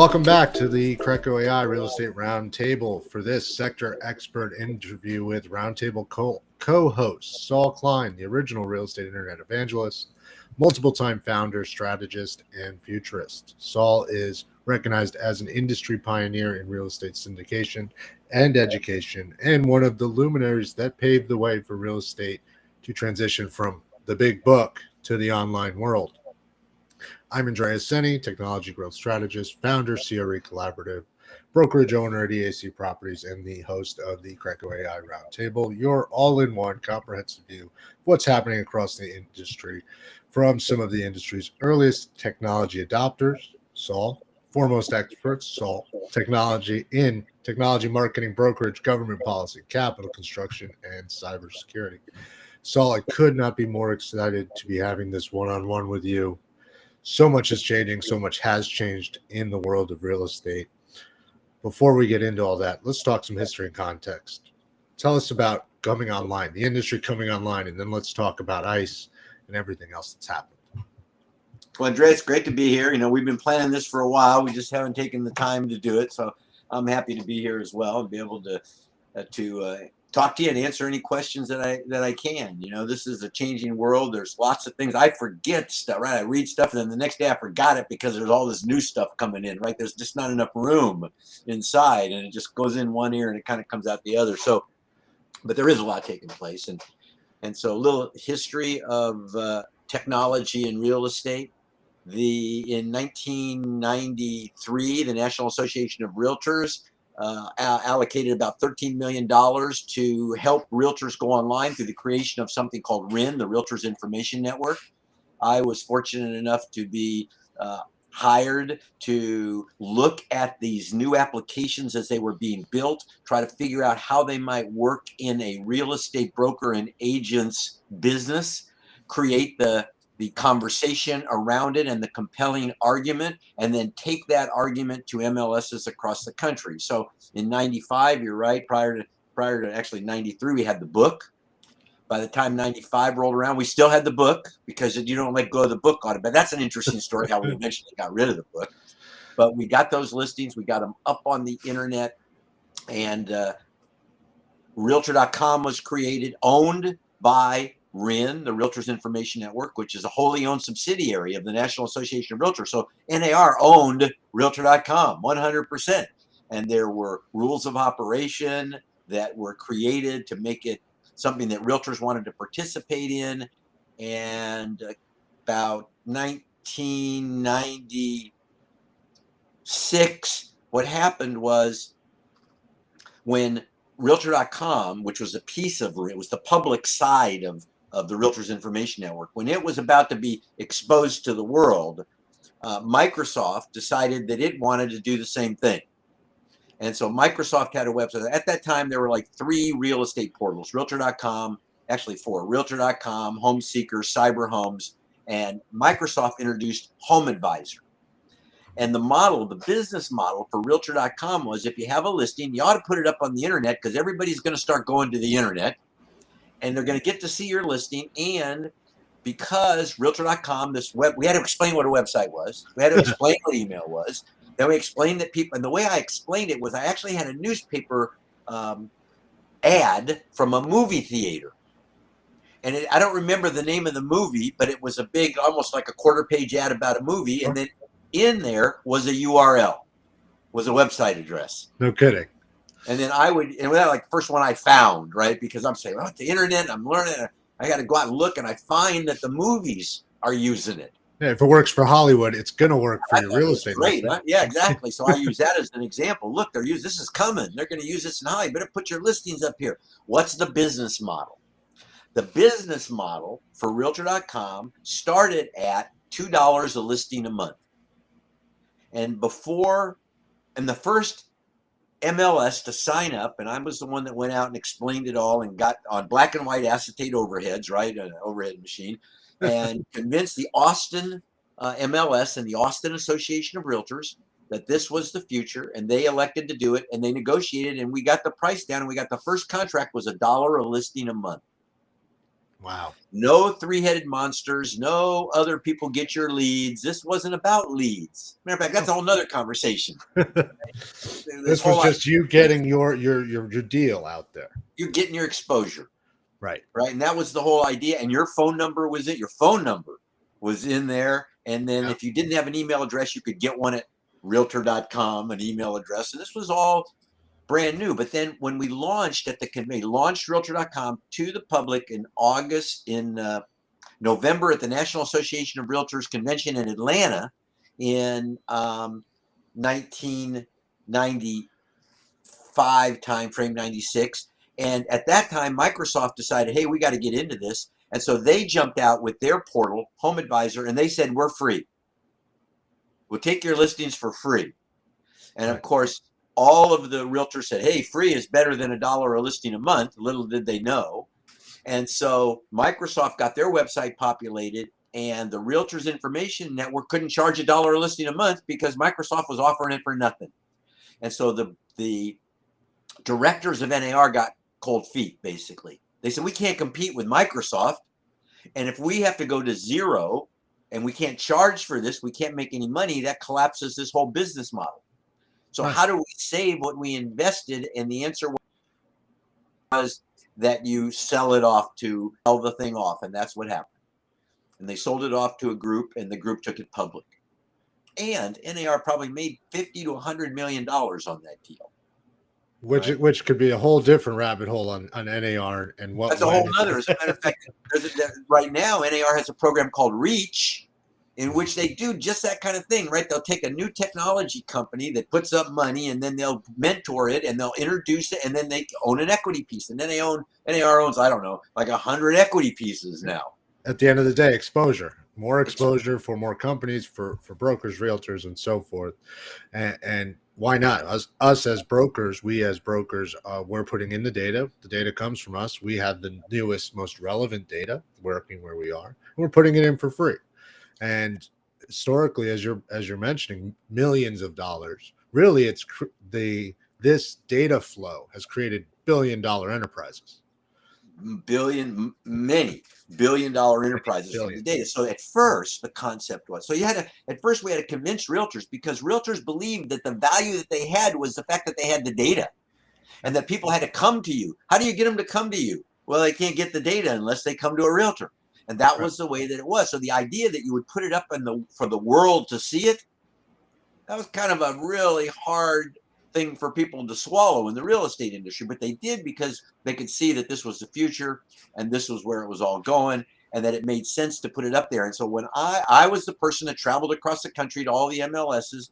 Welcome back to the CRECo.ai Real Estate Roundtable. For this sector expert interview with Roundtable co-host Saul Klein, the original Real Estate Internet Evangelist, multiple-time founder, strategist, and futurist. Saul is recognized as an industry pioneer in real estate syndication and education, and one of the luminaries that paved the way for real estate to transition from the big book to the online world. I'm Andreas, Senie, technology growth strategist, founder, CRE Collaborative, brokerage owner at EAC Properties, and the host of the CRECo.ai Roundtable, your all-in-one comprehensive view of what's happening across the industry from some of the industry's earliest technology adopters, Saul, foremost experts, Saul, technology marketing, brokerage, government policy, capital construction, and cybersecurity. Saul, I could not be more excited to be having this one-on-one with you. So much is changing. So much has changed in the world of real estate. Before we get into all that, let's talk some history and context. Tell us about coming online, the industry coming online, and then let's talk about ICE and everything else that's happened. Well, Andreas, great to be here. We've been planning this for a while. We just haven't taken the time to do it. So I'm happy to be here as well and be able to talk to you and answer any questions that I can. This is a changing world. There's lots of things. I forget stuff, right? I read stuff and then the next day I forgot it because there's all this new stuff coming in, right? There's just not enough room inside and it just goes in one ear and it kind of comes out the other. So, but there is a lot taking place. And so a little history of technology in real estate. In 1993, the National Association of REALTORS allocated about $13 million to help realtors go online through the creation of something called RIN, the Realtors Information Network. I was fortunate enough to be hired to look at these new applications as they were being built, try to figure out how they might work in a real estate broker and agent's business, create the conversation around it and the compelling argument, and then take that argument to MLSs across the country. So in 95, you're right, prior to actually 93, we had the book. By the time 95 rolled around, we still had the book because you don't let go of the book on it. But that's an interesting story how we eventually got rid of the book. But we got those listings, we got them up on the internet, and Realtor.com was created, owned by RIN, the Realtors Information Network, which is a wholly owned subsidiary of the National Association of Realtors. So NAR owned Realtor.com 100%. And there were rules of operation that were created to make it something that realtors wanted to participate in. And about 1996, what happened was when Realtor.com, which was a piece of it, was the public side of the Realtors Information Network, when it was about to be exposed to the world, Microsoft decided that it wanted to do the same thing. And so Microsoft had a website. At that time, there were like 3 real estate portals, Realtor.com, actually 4, Realtor.com, Home Seeker, Cyber Homes, and Microsoft introduced Home Advisor. And the business model for Realtor.com was if you have a listing, you ought to put it up on the internet because everybody's going to start going to the internet. And they're going to get to see your listing. And because Realtor.com, we had to explain what a website was. We had to explain what email was. Then we explained that and the way I explained it was I actually had a newspaper ad from a movie theater. And I don't remember the name of the movie, but it was a big, almost like a quarter-page ad about a movie. And then in there was a URL, was a website address. No kidding. And then and that like first one I found, right? Because I'm saying, well, the internet, I'm learning, I got to go out and look, and I find that the movies are using it. Yeah, if it works for Hollywood, it's going to work for your real estate. Great, huh? Yeah, exactly. So I use that as an example. Look, this is coming. They're going to use this in Hollywood. Better put your listings up here. What's the business model? The business model for Realtor.com started at $2 a listing a month. And the first MLS to sign up, and I was the one that went out and explained it all and got on black and white acetate overheads, right, an overhead machine, and convinced the Austin MLS and the Austin Association of Realtors that this was the future, and they elected to do it, and they negotiated, and we got the price down, and we got the first contract was $1 a listing a month. Wow. No three-headed monsters, no other people get your leads. This wasn't about leads. Matter of fact, that's a whole nother conversation. This This was whole just you getting your deal out there. you're getting your exposure. Right. Right. And that was the whole idea. And your phone number was it. Your phone number was in there. And then if you didn't have an email address, you could get one at realtor.com, an email address. And this was all brand new. But then when we launched at the committee, launched realtor.com to the public in November at the National Association of REALTORS convention in Atlanta in 1995 timeframe, 96. And at that time, Microsoft decided, hey, we got to get into this. And so they jumped out with their portal, Home Advisor, and they said, we're free. We'll take your listings for free. And of course, all of the realtors said, hey, free is better than $1 a listing a month. Little did they know. And so Microsoft got their website populated, and the Realtors Information Network couldn't charge $1 a listing a month because Microsoft was offering it for nothing. And so the directors of NAR got cold feet, basically. They said, we can't compete with Microsoft. And if we have to go to zero and we can't charge for this, we can't make any money, that collapses this whole business model. So how do we save what we invested? And the answer was that you sell the thing off. And that's what happened. And they sold it off to a group, and the group took it public. And NAR probably made $50 to $100 million on that deal. Which could be a whole different rabbit hole on NAR and what. That's a whole nother. As a matter of fact, right now NAR has a program called Reach, in which they do just that kind of thing, right? They'll take a new technology company that puts up money, and then they'll mentor it, and they'll introduce it, and then they own an equity piece, and then NAR owns, I don't know, like 100 equity pieces now. At the end of the day, more exposure for more companies, for brokers, realtors, and so forth. And why not? Us as brokers, we're putting in the data. The data comes from us. We have the newest, most relevant data working where we are. And we're putting it in for free. And historically, as you're mentioning, millions of dollars. Really, this data flow has created billion-dollar enterprises. Many billion-dollar enterprises from the data. So at first, the concept was, we had to convince realtors, because realtors believed that the value that they had was the fact that they had the data, and that people had to come to you. How do you get them to come to you? Well, they can't get the data unless they come to a realtor. And that was the way that it was. So the idea that you would put it up for the world to see it, that was kind of a really hard thing for people to swallow in the real estate industry. But they did, because they could see that this was the future, and this was where it was all going, and that it made sense to put it up there. And so when I was the person that traveled across the country to all the MLSs,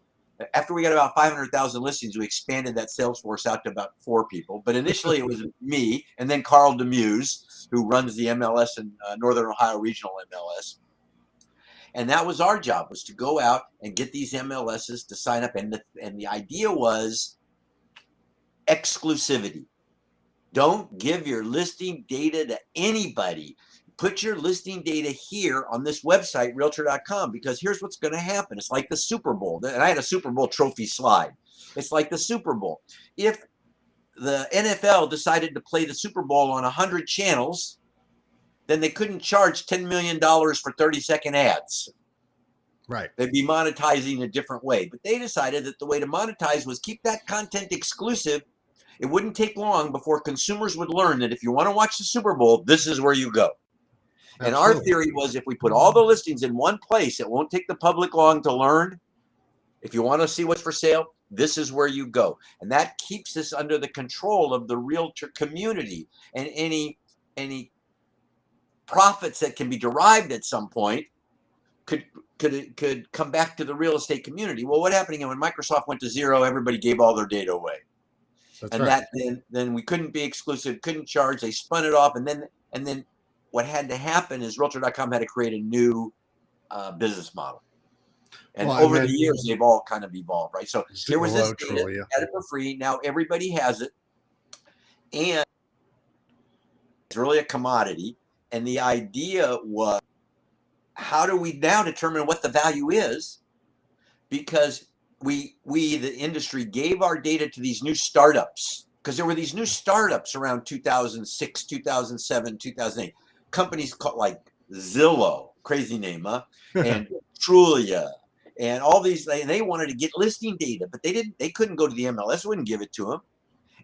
after we got about 500,000 listings, we expanded that sales force out to about 4 people. But initially it was me, and then Carl Demuse, who runs the MLS in Northern Ohio Regional MLS. And that was our job, was to go out and get these MLSs to sign up. And the idea was exclusivity. Don't give your listing data to anybody. Put your listing data here on this website, realtor.com, because here's what's going to happen. It's like the Super Bowl. And I had a Super Bowl trophy slide. It's like the Super Bowl. If the NFL decided to play the Super Bowl on 100 channels, then they couldn't charge $10 million for 30-second ads. Right. They'd be monetizing a different way. But they decided that the way to monetize was keep that content exclusive. It wouldn't take long before consumers would learn that if you want to watch the Super Bowl, this is where you go. Absolutely. And our theory was, if we put all the listings in one place, it won't take the public long to learn. If you want to see what's for sale, this is where you go. And that keeps us under the control of the realtor community. And any profits that can be derived at some point could come back to the real estate community. Well, what happened when Microsoft went to zero? Everybody gave all their data away. That's and right. Then we couldn't be exclusive, couldn't charge. They spun it off, and then what had to happen is Realtor.com had to create a new business model. And over the years, they've all kind of evolved, right? So there was this data, had it for free. Now everybody has it, and it's really a commodity. And the idea was, how do we now determine what the value is? Because we the industry, gave our data to these new startups, because there were these new startups around 2006, 2007, 2008. companies called like Zillow, crazy name, huh? And Trulia, and all these, they wanted to get listing data, but they couldn't go to the MLS, wouldn't give it to them.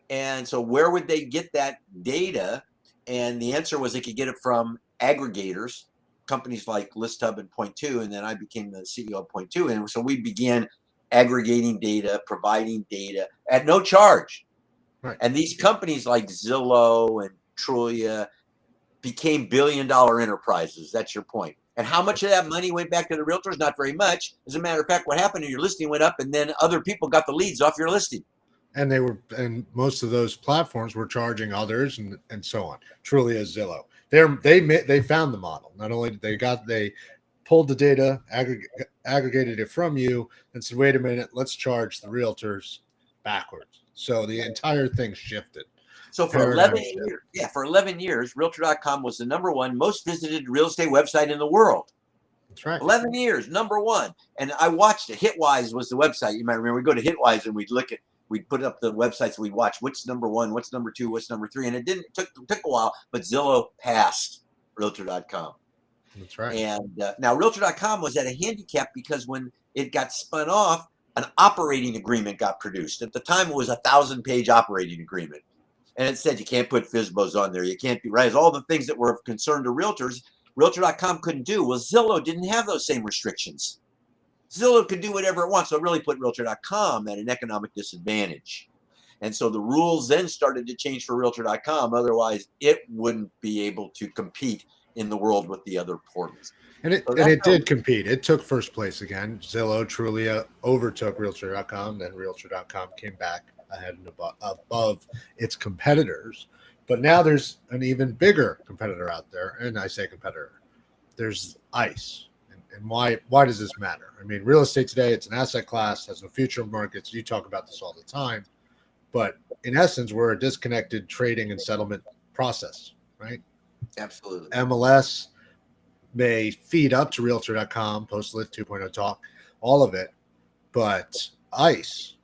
And so where would they get that data? And the answer was they could get it from aggregators, companies like ListHub and Point2. And then I became the CEO of Point2. And so we began aggregating data, providing data at no charge. Right. And these companies like Zillow and Trulia became billion-dollar enterprises. That's your point. And how much of that money went back to the realtors? Not very much. As a matter of fact, what happened is your listing went up, and then other people got the leads off your listing. And most of those platforms were charging others and so on. Truly as Zillow. They found the model. Not only did they pulled the data, aggregated it from you, and said, wait a minute, let's charge the realtors backwards. So the entire thing shifted. So for 11 years, Realtor.com was the #1 most visited real estate website in the world. That's right. 11 years, #1. And I watched it. Hitwise was the website. You might remember we go to Hitwise and we'd put up the websites, we'd watch what's #1, what's #2, what's #3. And it took a while, but Zillow passed Realtor.com. That's right. And now Realtor.com was at a handicap because when it got spun off, an operating agreement got produced. At the time, it was a 1,000-page operating agreement. And it said you can't put FSBOs on there. You can't be right. All the things that were of concern to realtors, Realtor.com couldn't do. Well, Zillow didn't have those same restrictions. Zillow could do whatever it wants. So it really put Realtor.com at an economic disadvantage. And so the rules then started to change for Realtor.com. Otherwise, it wouldn't be able to compete in the world with the other portals. And it did compete. It took first place again. Zillow, Trulia overtook Realtor.com. Then Realtor.com came back ahead and above its competitors. But now there's an even bigger competitor out there. And I say competitor. There's ICE. And why does this matter? I mean, real estate today, it's an asset class, has no future markets. You talk about this all the time. But in essence, we're a disconnected trading and settlement process, right? Absolutely. MLS may feed up to Realtor.com, Post-Lit 2.0 Talk, all of it. But ICE,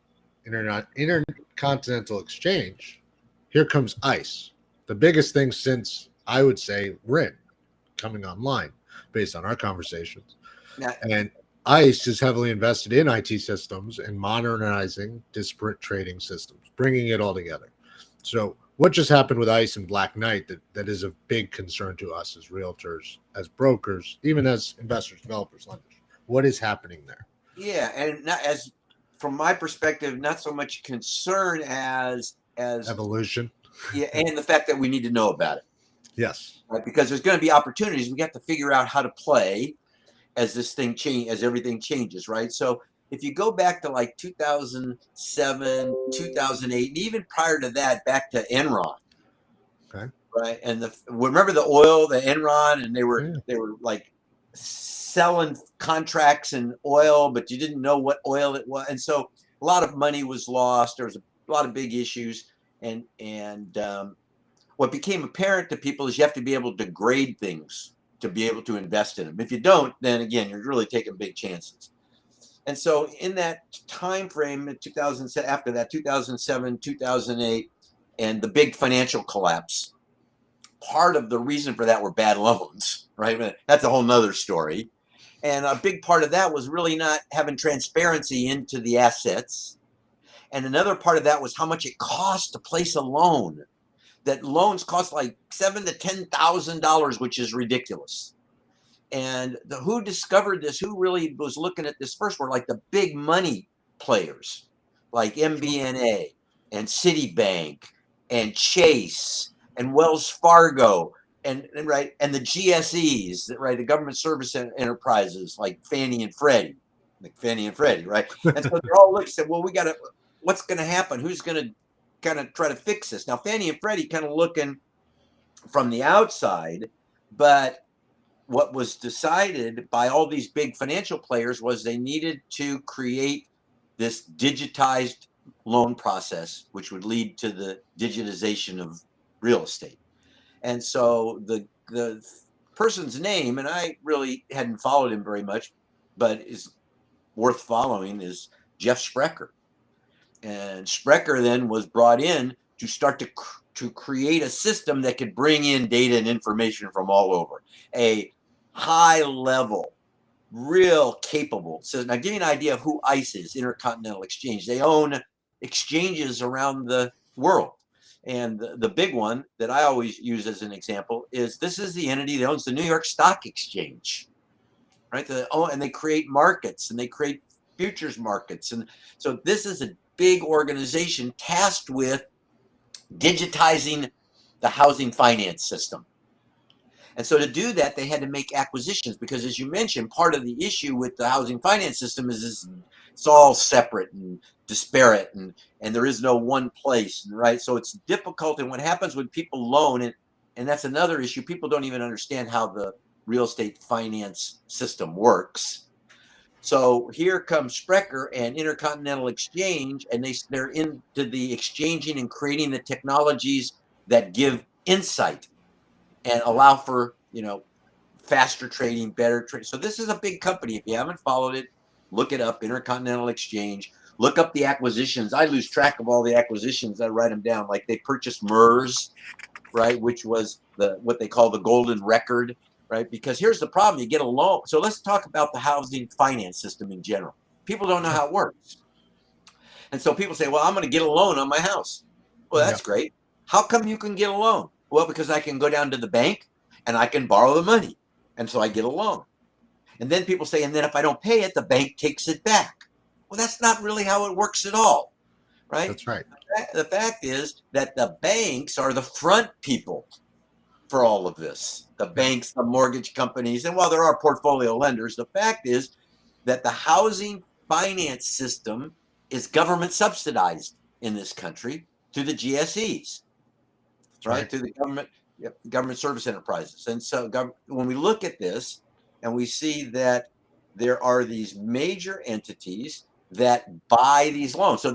Intercontinental Exchange, here comes ICE. The biggest thing since, I would say, RIN coming online based on our conversations. And ICE is heavily invested in IT systems and modernizing disparate trading systems, bringing it all together. So what just happened with ICE and Black Knight that is a big concern to us as realtors, as brokers, even as investors, developers, lenders? What is happening there? Yeah, and not as from my perspective, not so much concern as evolution. Yeah, and the fact that we need to know about it. Yes. Right, because there's going to be opportunities. We have to figure out how to play as this thing as everything changes, right? So if you go back to like 2007, 2008, and even prior to that, back to Enron. Okay. Right, and remember the oil, the Enron, and they were like selling contracts in oil, but you didn't know what oil it was, and so a lot of money was lost. There was a lot of big issues, and what became apparent to people is you have to be able to grade things to be able to invest in them. If you don't, then again, you're really taking big chances. And so in that time frame, in 2007, after that, 2007, 2008, and the big financial collapse, part of the reason for that were bad loans, right? That's a whole nother story. And a big part of that was really not having transparency into the assets. And another part of that was how much it cost to place a loan. That loans cost like $7,000 to $10,000, which is ridiculous. And who discovered this, who really was looking at this first, were like the big money players, like MBNA and Citibank and Chase and Wells Fargo and the GSEs, right, the government service enterprises like Fannie and Freddie, right? And so they're all looking, said, well, what's going to happen? Who's going to kind of try to fix this? Now, Fannie and Freddie kind of looking from the outside, but what was decided by all these big financial players was they needed to create this digitized loan process, which would lead to the digitization of real estate. And so the person's name, and I really hadn't followed him very much, but is worth following, is Jeff Sprecher. And Sprecher then was brought in to start to to create a system that could bring in data and information from all over, a high level, real capable. So now give you an idea of who ICE is, Intercontinental Exchange. They own exchanges around the world. And the big one that I always use as an example is this is the entity that owns the New York Stock Exchange, right? And they create markets and they create futures markets. And so this is a big organization tasked with digitizing the housing finance system. And so to do that, they had to make acquisitions because, as you mentioned, part of the issue with the housing finance system is it's all separate and disparate, and there is no one place, right? So it's difficult. And what happens when people loan, and that's another issue, people don't even understand how the real estate finance system works. So here comes CRECo and Intercontinental Exchange, and they're into the exchanging and creating the technologies that give insight and allow for, faster trading, better trading. So this is a big company. If you haven't followed it, look it up, Intercontinental Exchange. Look up the acquisitions. I lose track of all the acquisitions. I write them down. Like they purchased MERS, right, which was what they call the golden record, right? Because here's the problem. You get a loan. So let's talk about the housing finance system in general. People don't know how it works. And so people say, well, I'm going to get a loan on my house. Well, that's great. How come you can get a loan? Well, because I can go down to the bank and I can borrow the money. And so I get a loan. And then people say, and then if I don't pay it, the bank takes it back. Well, that's not really how it works at all, right? That's right. The fact is that the banks are the front people for all of this. The banks, the mortgage companies, and while there are portfolio lenders, the fact is that the housing finance system is government subsidized in this country through the GSEs, right? Through the government service enterprises. And so when we look at this and we see that there are these major entities that buy these loans. So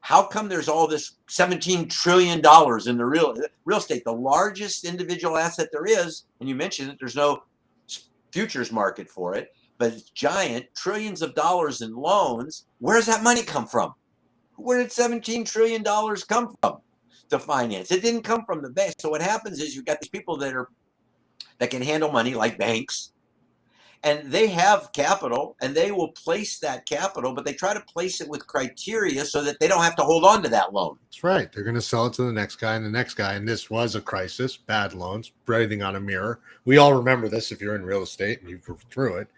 how come there's all this $17 trillion in the real estate, the largest individual asset there is, and you mentioned that there's no futures market for it, but it's giant, trillions of dollars in loans. Where does that money come from? Where did $17 trillion come from to finance? It didn't come from the bank. So what happens is you've got these people that can handle money, like banks, and they have capital and they will place that capital, but they try to place it with criteria so that they don't have to hold on to that loan. That's right. They're going to sell it to the next guy and the next guy. And this was a crisis, bad loans, writing on a mirror. We all remember this if you're in real estate and you've through it.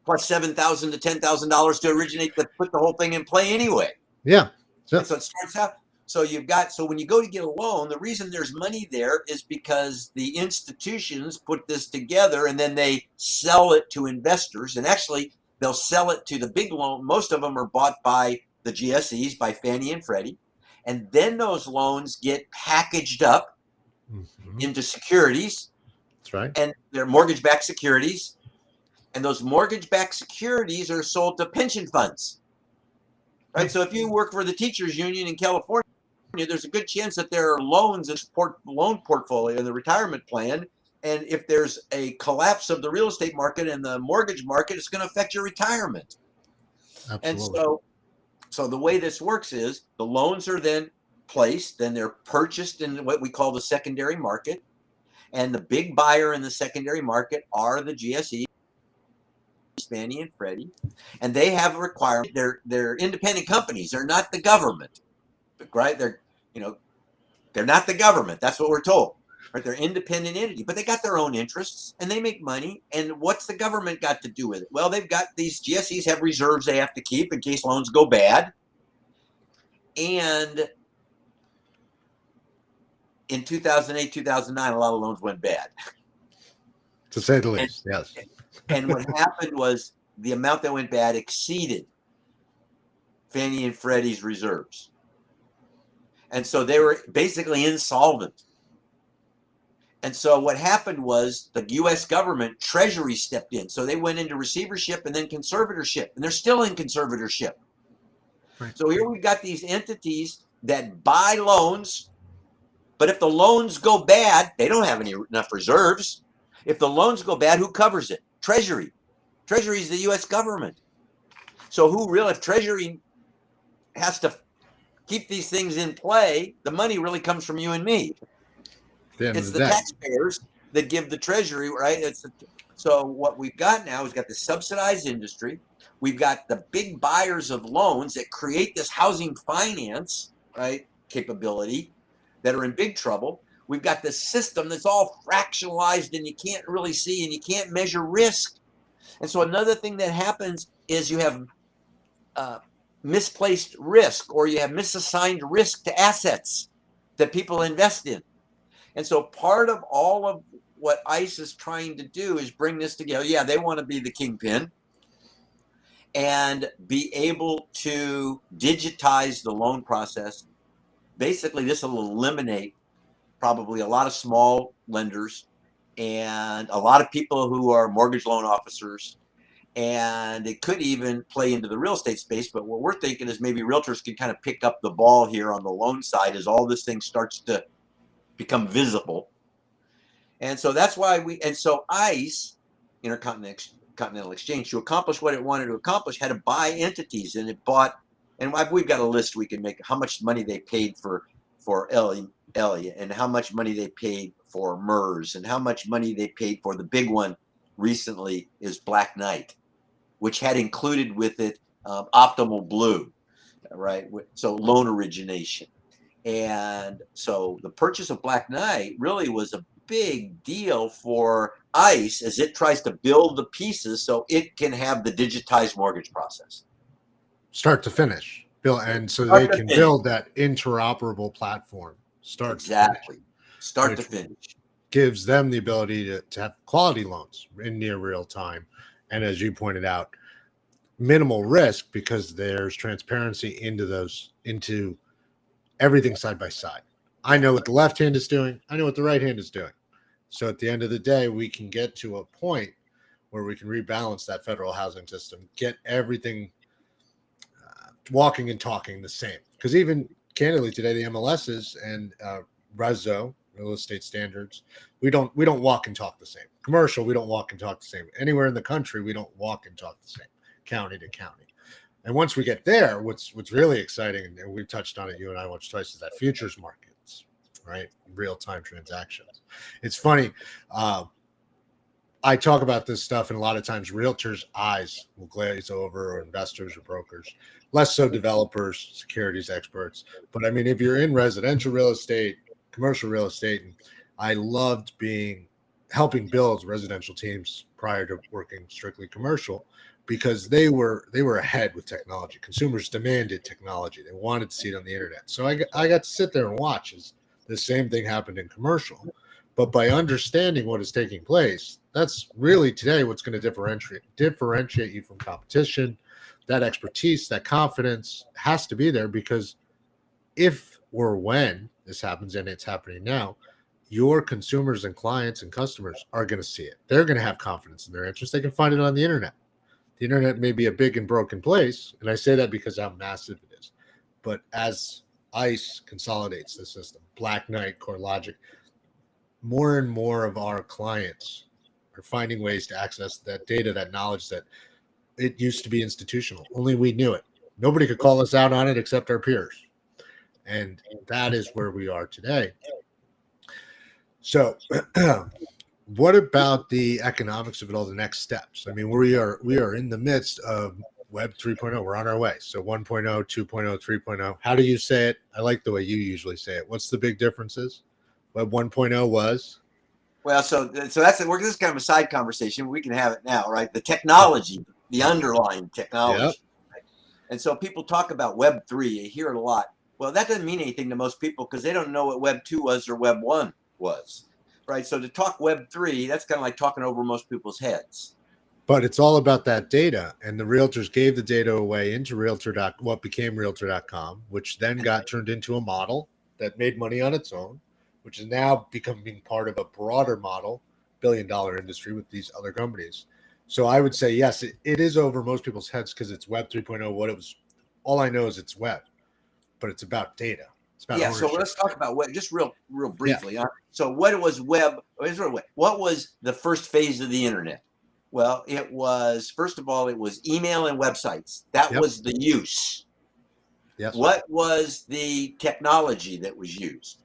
Plus $7,000 to $10,000 to originate, to put the whole thing in play anyway. Yeah. So it starts out. So when you go to get a loan, the reason there's money there is because the institutions put this together and then they sell it to investors. And actually, they'll sell it to the big loan. Most of them are bought by the GSEs, by Fannie and Freddie. And then those loans get packaged up into securities. That's right. And they're mortgage-backed securities. And those mortgage-backed securities are sold to pension funds. Right? So if you work for the teachers union in California, there's a good chance that there are loans in loan portfolio in the retirement plan. And if there's a collapse of the real estate market and the mortgage market, it's going to affect your retirement. Absolutely. And so the way this works is the loans are then placed, then they're purchased in what we call the secondary market. And the big buyer in the secondary market are the GSEs, Fannie and Freddie. And they have a requirement. They're independent companies. They're not the government. Right? They're not the government. That's what we're told. Right? They're independent entity, but they got their own interests and they make money. And what's the government got to do with it? Well, they've got these GSEs have reserves they have to keep in case loans go bad. And in 2008, 2009, a lot of loans went bad. To say the least, yes. And what happened was the amount that went bad exceeded Fannie and Freddie's reserves. And so they were basically insolvent. And so what happened was the U.S. government, Treasury stepped in. So they went into receivership and then conservatorship. And they're still in conservatorship. Right. So here we've got these entities that buy loans. But if the loans go bad, they don't have enough reserves. If the loans go bad, who covers it? Treasury. Treasury is the U.S. government. So if Treasury has to keep these things in play, the money really comes from you and me. the end of It's the the day. taxpayers that give the treasury, right? So what we've got now is got the subsidized industry. We've got the big buyers of loans that create this housing finance, right, capability that are in big trouble. We've got the system that's all fractionalized and you can't really see and you can't measure risk. And so another thing that happens is you have misplaced risk, or you have misassigned risk to assets that people invest in. And so part of all of what ICE is trying to do is bring this together. Yeah, they want to be the kingpin and be able to digitize the loan process. Basically, this will eliminate probably a lot of small lenders and a lot of people who are mortgage loan officers. And it could even play into the real estate space. But what we're thinking is maybe realtors can kind of pick up the ball here on the loan side as all this thing starts to become visible. And so that's why so ICE, Intercontinental Exchange, to accomplish what it wanted to accomplish, had to buy entities, and it bought, and we've got a list we can make how much money they paid for Ellie, and how much money they paid for MERS, and how much money they paid for the big one recently is Black Knight, which had included with it Optimal Blue, right? So loan origination. And so the purchase of Black Knight really was a big deal for ICE as it tries to build the pieces so it can have the digitized mortgage process. Start to finish. And so they can build that interoperable platform. Start to finish. Gives them the ability to have quality loans in near real time. And as you pointed out, minimal risk because there's transparency into everything side by side. I know what the left hand is doing. I know what the right hand is doing. So at the end of the day, we can get to a point where we can rebalance that federal housing system, get everything walking and talking the same. Because even candidly today, the MLSs and Rezo, real estate standards, we don't walk and talk the same. Commercial, we don't walk and talk the same. Anywhere in the country, we don't walk and talk the same, county to county. And once we get there, what's really exciting, and we've touched on it, you and I once twice, is that futures markets, right? Real-time transactions. It's funny. I talk about this stuff, and a lot of times realtors' eyes will glaze over, or investors or brokers, less so developers, securities experts. But I mean, if you're in residential real estate, commercial real estate, and I loved helping build residential teams prior to working strictly commercial, because they were ahead with technology. Consumers demanded technology. They wanted to see it on the internet. So I got to sit there and watch as the same thing happened in commercial. But by understanding what is taking place, that's really today what's going to differentiate you from competition. That expertise, that confidence has to be there, because if or when this happens, and it's happening now, your consumers and clients and customers are going to see it. They're going to have confidence in their interest. They can find it on the internet. The internet may be a big and broken place, and I say that because of how massive it is. But as ICE consolidates the system, Black Knight, CoreLogic, more and more of our clients are finding ways to access that data, that knowledge that it used to be institutional. Only we knew it. Nobody could call us out on it except our peers. And that is where we are today. So what about the economics of it all, the next steps? I mean, we are in the midst of Web 3.0. We're on our way. So 1.0, 2.0, 3.0. How do you say it? I like the way you usually say it. What's the big differences? Web 1.0 was? Well, so this is kind of a side conversation. We can have it now, right? The technology, the underlying technology. Yep. Right? And so people talk about Web 3. You hear it a lot. Well, that doesn't mean anything to most people because they don't know what Web 2 was or Web 1 was, right? So to talk Web 3, that's kind of like talking over most people's heads. But it's all about that data, and the realtors gave the data away into what became Realtor.com, which then got turned into a model that made money on its own, which is now becoming part of a broader model, billion-dollar industry with these other companies. So I would say, yes, it is over most people's heads because it's Web 3.0. What it was, all I know is it's web, but it's about data. It's about ownership. So let's talk about web just real briefly. Yeah. So what was web? What was the first phase of the internet? Well, it was, first of all, it was email and websites. That was the use. Yes. What was the technology that was used?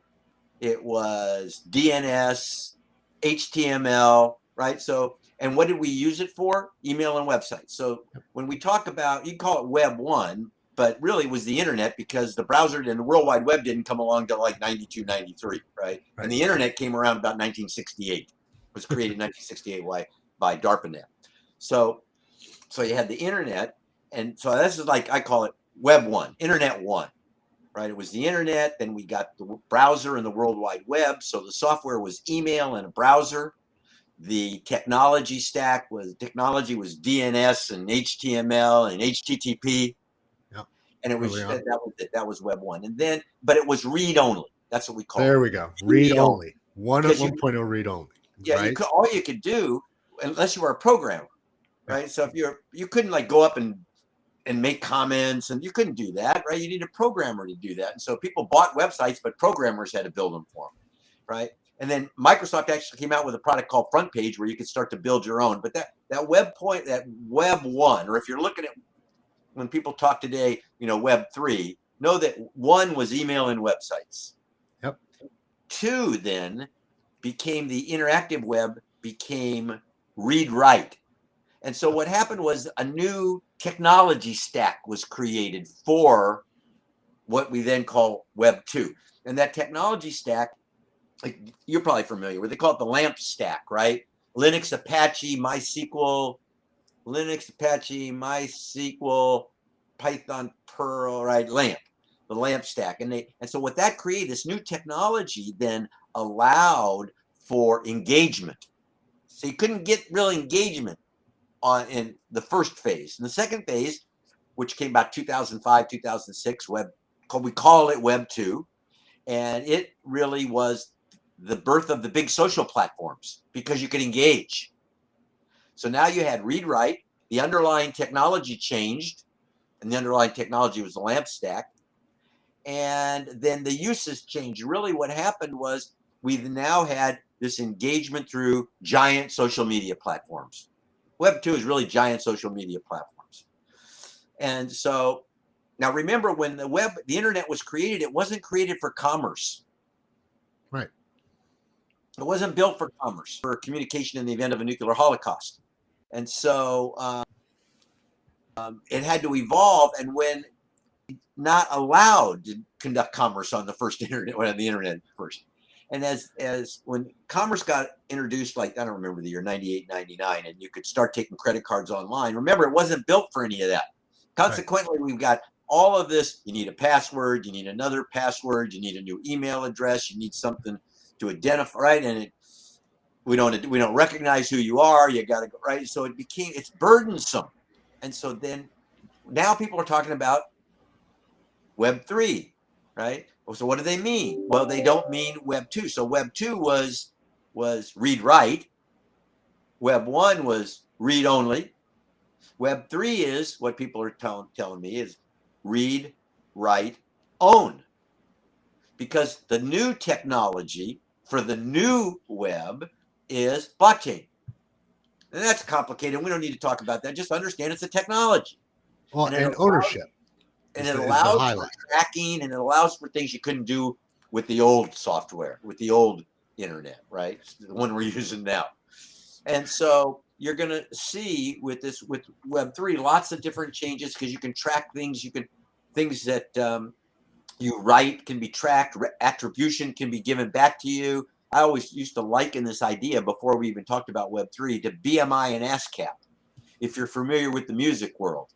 it was DNS, HTML, right? So, and what did we use it for? Email and websites. So when we talk about, you call it Web 1, but really it was the internet, because the browser and the World Wide Web didn't come along till like 92, 93, right? And the internet came around about 1968. It was created in 1968 by DARPANET. So you had the internet, and so this is like, I call it Web 1, Internet 1, right? It was the internet, then we got the browser and the World Wide Web. So the software was email and a browser. The technology was DNS and HTML and HTTP. Yep. And it was that was Web 1. And then, but it was read only. That's what we call it. There we go. Read only. 1.0 read only. Yeah, right? All you could do, unless you were a programmer, right? So if you couldn't like go up and make comments, and you couldn't do that, right? You need a programmer to do that. And so people bought websites, but programmers had to build them for them, right? And then Microsoft actually came out with a product called Front Page, where you could start to build your own. But that Web 1, or if you're looking at when people talk today, Web 3, know that 1 was email and websites. Yep. 2 then became the interactive web, became read-write. And so what happened was a new technology stack was created for what we then call Web 2. And that technology stack, like you're probably familiar with, they call it the LAMP stack, right? Linux, Apache, MySQL, Python, Perl, right? LAMP, the LAMP stack. And so what that created, this new technology then allowed for engagement. So you couldn't get real engagement in the first phase. In the second phase, which came about 2005, 2006, we call it Web 2. And it really was the birth of the big social platforms, because you could engage. So now you had read-write, the underlying technology changed, and the underlying technology was the LAMP stack. And then the uses changed. Really what happened was we've now had this engagement through giant social media platforms. Web 2 is really giant social media platforms. And so now remember, when the internet was created, it wasn't created for commerce. Right. It wasn't built for commerce, for communication in the event of a nuclear holocaust. And so it had to evolve, and when not allowed to conduct commerce on the first internet, when the internet first. And as when commerce got introduced, like, I don't remember the year, 98, 99, and you could start taking credit cards online. Remember, it wasn't built for any of that. Consequently, We've got all of this. You need a password, you need another password, you need a new email address, you need something to identify, right? And we don't recognize who you are. You got to go, right? So it's burdensome. And so then now people are talking about Web 3, right? So what do they mean? Well, they don't mean Web 2. So Web 2 was read-write. Web 1 was read-only. Web 3 is what people are telling me is read, write, own. Because the new technology for the new web is blockchain. And that's complicated. We don't need to talk about that. Just understand it's a technology. Well, and ownership. And it allows for tracking, and it allows for things you couldn't do with the old software, with the old internet, right? The one we're using now. And so you're going to see with Web 3, lots of different changes, because you can track things. Things that you write can be tracked. Attribution can be given back to you. I always used to liken this idea, before we even talked about Web 3, to BMI and ASCAP. If you're familiar with the music world,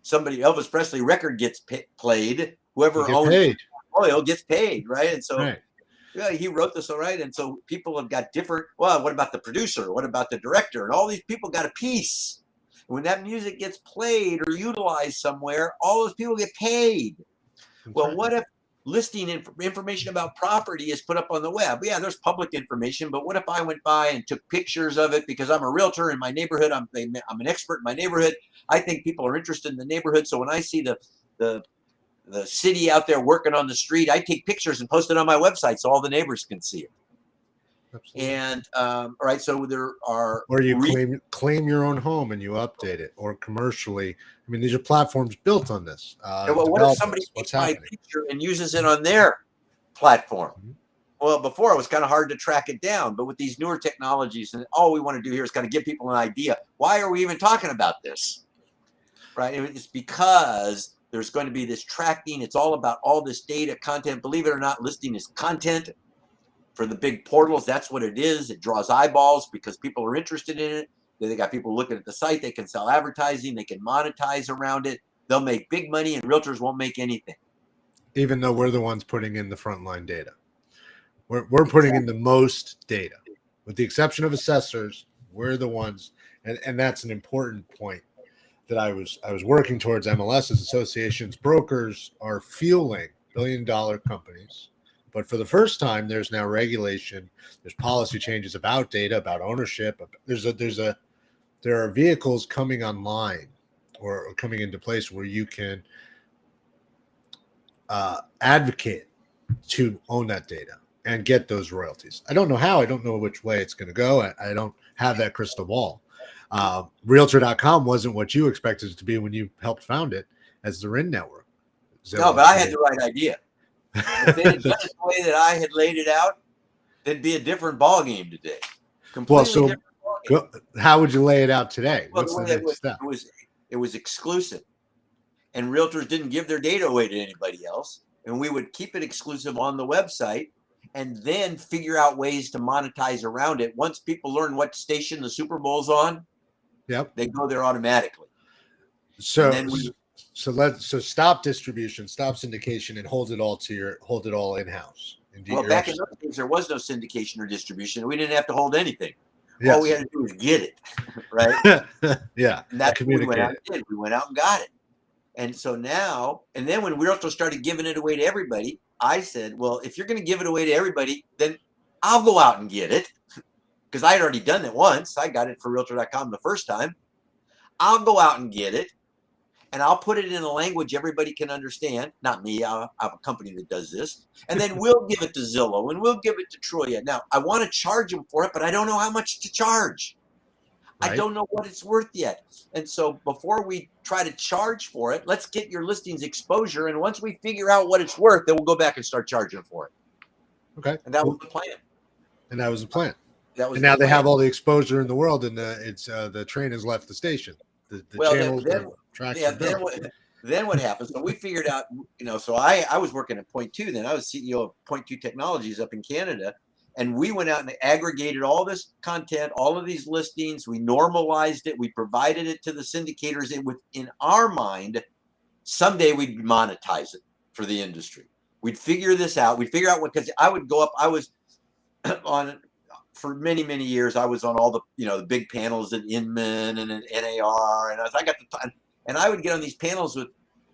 Elvis Presley record gets played, whoever owns oil gets paid, right? And so yeah, he wrote this, all right. And so people have got different, well, what about the producer? What about the director? And all these people got a piece. When that music gets played or utilized somewhere, all those people get paid. Well, what if listing information about property is put up on the web? Yeah, there's public information, but what if I went by and took pictures of it, because I'm a realtor in my neighborhood, I'm an expert in my neighborhood, I think people are interested in the neighborhood, so when I see the city out there working on the street, I take pictures and post it on my website so all the neighbors can see it. Absolutely. And all right, so there are, or you claim your own home and you update it, or commercially. I mean, these are platforms built on this. Well, what if somebody takes my picture and uses it on their platform? Mm-hmm. Well, before it was kind of hard to track it down, but with these newer technologies, and all we want to do here is kind of give people an idea. Why are we even talking about this? Right? It's because there's going to be this tracking. It's all about all this data, content. Believe it or not, listing is content for the big portals. That's what it is. It draws eyeballs because people are interested in it. They got people looking at the site. They can sell advertising. They can monetize around it. They'll make big money, and realtors won't make anything. Even though we're the ones putting in the frontline data. We're putting in the most data. With the exception of assessors, we're the ones, and that's an important point that I was working towards. MLS's associations, brokers are fueling billion-dollar companies. But for the first time, there's now regulation. There's policy changes about data, about ownership. There are vehicles coming online or coming into place where you can advocate to own that data and get those royalties. I don't know how. I don't know which way it's going to go. I don't have that crystal ball. Realtor.com wasn't what you expected it to be when you helped found it as the RIN network. Zillow. No, but I had the right idea. If they had done it the way that I had laid it out, it'd be a different ball game today. Completely different ball game. How would you lay it out today? Well, What's the next step? It was exclusive, and realtors didn't give their data away to anybody else, and we would keep it exclusive on the website, and then figure out ways to monetize around it. Once people learn what station the Super Bowl's on, yep, they go there automatically. So stop distribution, stop syndication, and hold it all in house. Well, back in those days, there was no syndication or distribution. We didn't have to hold anything. Yes. All we had to do was get it, right? Yeah, and that's what we went out and did. We went out and got it. And so now, and then when realtors started giving it away to everybody, I said, well, if you're going to give it away to everybody, then I'll go out and get it, because I had already done it once. I got it for Realtor.com the first time. I'll go out and get it, and I'll put it in a language everybody can understand. Not me. I have a company that does this. And then we'll give it to Zillow, and we'll give it to Troya. Now, I want to charge them for it, but I don't know how much to charge. Right. I don't know what it's worth yet. And so before we try to charge for it, let's get your listings exposure. And once we figure out what it's worth, then we'll go back and start charging for it. Okay. And that was the plan. And that was the plan. That was. And now they have all the exposure in the world, and the train has left the station. The channels, the tracks. Yeah. Then what happened? So we figured out, so I was working at Point Two. Then I was CEO of Point Two Technologies up in Canada. And we went out and aggregated all this content, all of these listings. We normalized it. We provided it to the syndicators. In our mind, someday we'd monetize it for the industry. We'd figure this out. We'd figure out because I would go up. I was on for many, many years. I was on all the the big panels at Inman and at NAR, and I got the time. And I would get on these panels with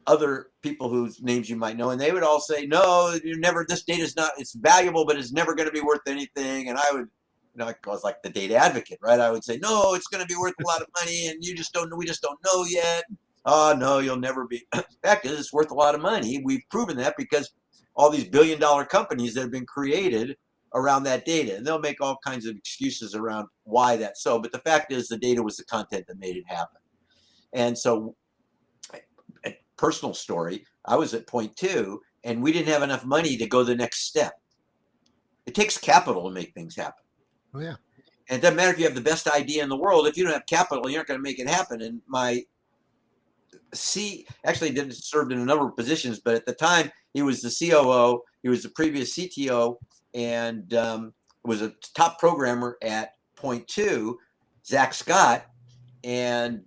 other people whose names you might know, and they would all say, no, this data is not, it's valuable, but it's never going to be worth anything. And I would, I was like the data advocate, right? I would say, no, it's going to be worth a lot of money, and we just don't know yet. Oh, no, you'll never be. The fact is, it's worth a lot of money. We've proven that because all these billion-dollar companies that have been created around that data, and they'll make all kinds of excuses around why that's so. But the fact is, the data was the content that made it happen. And so, personal story, I was at Point Two, and we didn't have enough money to go the next step. It takes capital to make things happen. Oh, yeah. And it doesn't matter if you have the best idea in the world. If you don't have capital, you're not going to make it happen. And my actually didn't served in a number of positions, but at the time he was the COO. He was the previous CTO, and was a top programmer at Point Two, Zach Scott, and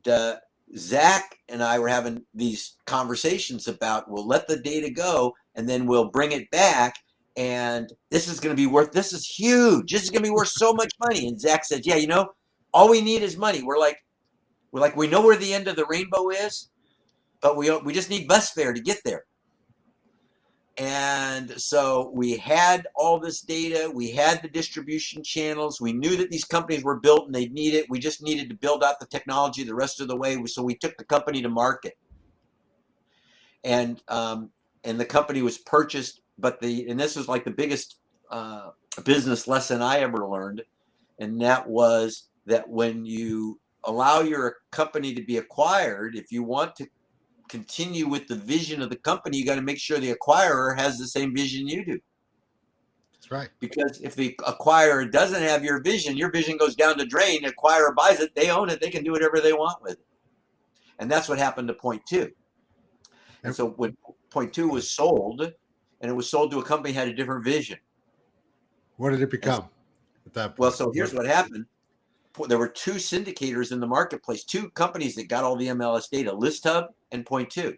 Zach and I were having these conversations about, we'll let the data go and then we'll bring it back. And this is going to be this is huge. This is going to be worth so much money. And Zach said, yeah, all we need is money. We're like, we know where the end of the rainbow is, but we just need bus fare to get there. And so we had all this data. We had the distribution channels. We knew that these companies were built and they'd need it. We just needed to build out the technology the rest of the way. So we took the company to market. And the company was purchased, and this was like the biggest business lesson I ever learned. And that was that when you allow your company to be acquired, if you want to continue with the vision of the company, you got to make sure the acquirer has the same vision you do. That's right. Because if the acquirer doesn't have your vision goes down the drain. The acquirer buys it, they own it, they can do whatever they want with it. And that's what happened to Point Two. And so when Point Two was sold, and it was sold to a company that had a different vision. What did it become at that point? Well, so here's what happened. There were two syndicators in the marketplace, two companies that got all the MLS data, ListHub and Point Two.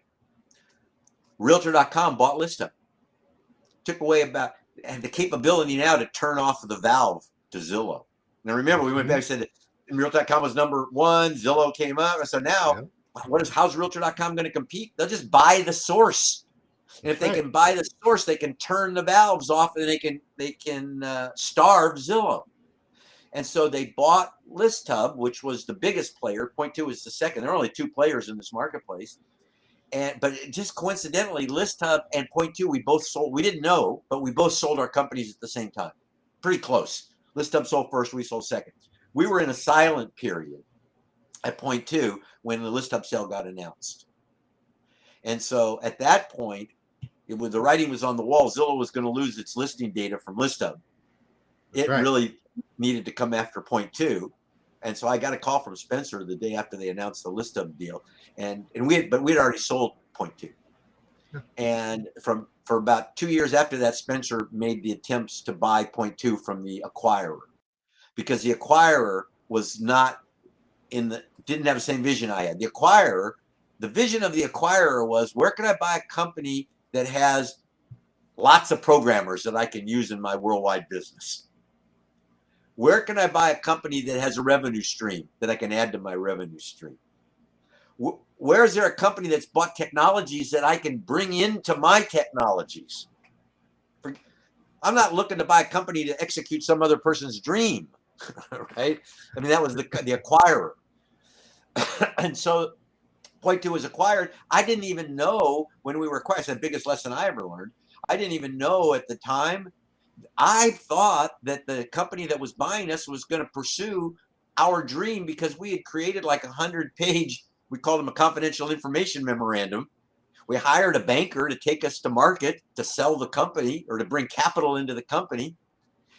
Realtor.com bought ListHub. Took away and the capability now to turn off the valve to Zillow. Now remember, we went back and said Realtor.com was number one, Zillow came up. And so now, how's Realtor.com going to compete? They'll just buy the source. And if they can buy the source, they can turn the valves off, and they can starve Zillow. And so they bought ListHub, which was the biggest player. Point Two was the second. There are only two players in this marketplace. But just coincidentally, ListHub and Point Two, we both sold. We didn't know, but we both sold our companies at the same time. Pretty close. ListHub sold first, we sold second. We were in a silent period at Point Two when the ListHub sale got announced. And so at that point, the writing was on the wall. Zillow was going to lose its listing data from ListHub. It really needed to come after Point Two. And so I got a call from Spencer the day after they announced the ListHub deal. And we had already sold Point Two. And for about 2 years after that, Spencer made the attempts to buy Point Two from the acquirer, because the acquirer didn't have the same vision I had. The vision of the acquirer was, where can I buy a company that has lots of programmers that I can use in my worldwide business? Where can I buy a company that has a revenue stream that I can add to my revenue stream? Where is there a company that's bought technologies that I can bring into my technologies? I'm not looking to buy a company to execute some other person's dream, right? I mean, that was the acquirer. And so Point Two was acquired. I didn't even know when we were acquired. It's the biggest lesson I ever learned. I didn't even know at the time. I thought that the company that was buying us was going to pursue our dream, because we had created like 100-page, we called them a confidential information memorandum. We hired a banker to take us to market to sell the company or to bring capital into the company.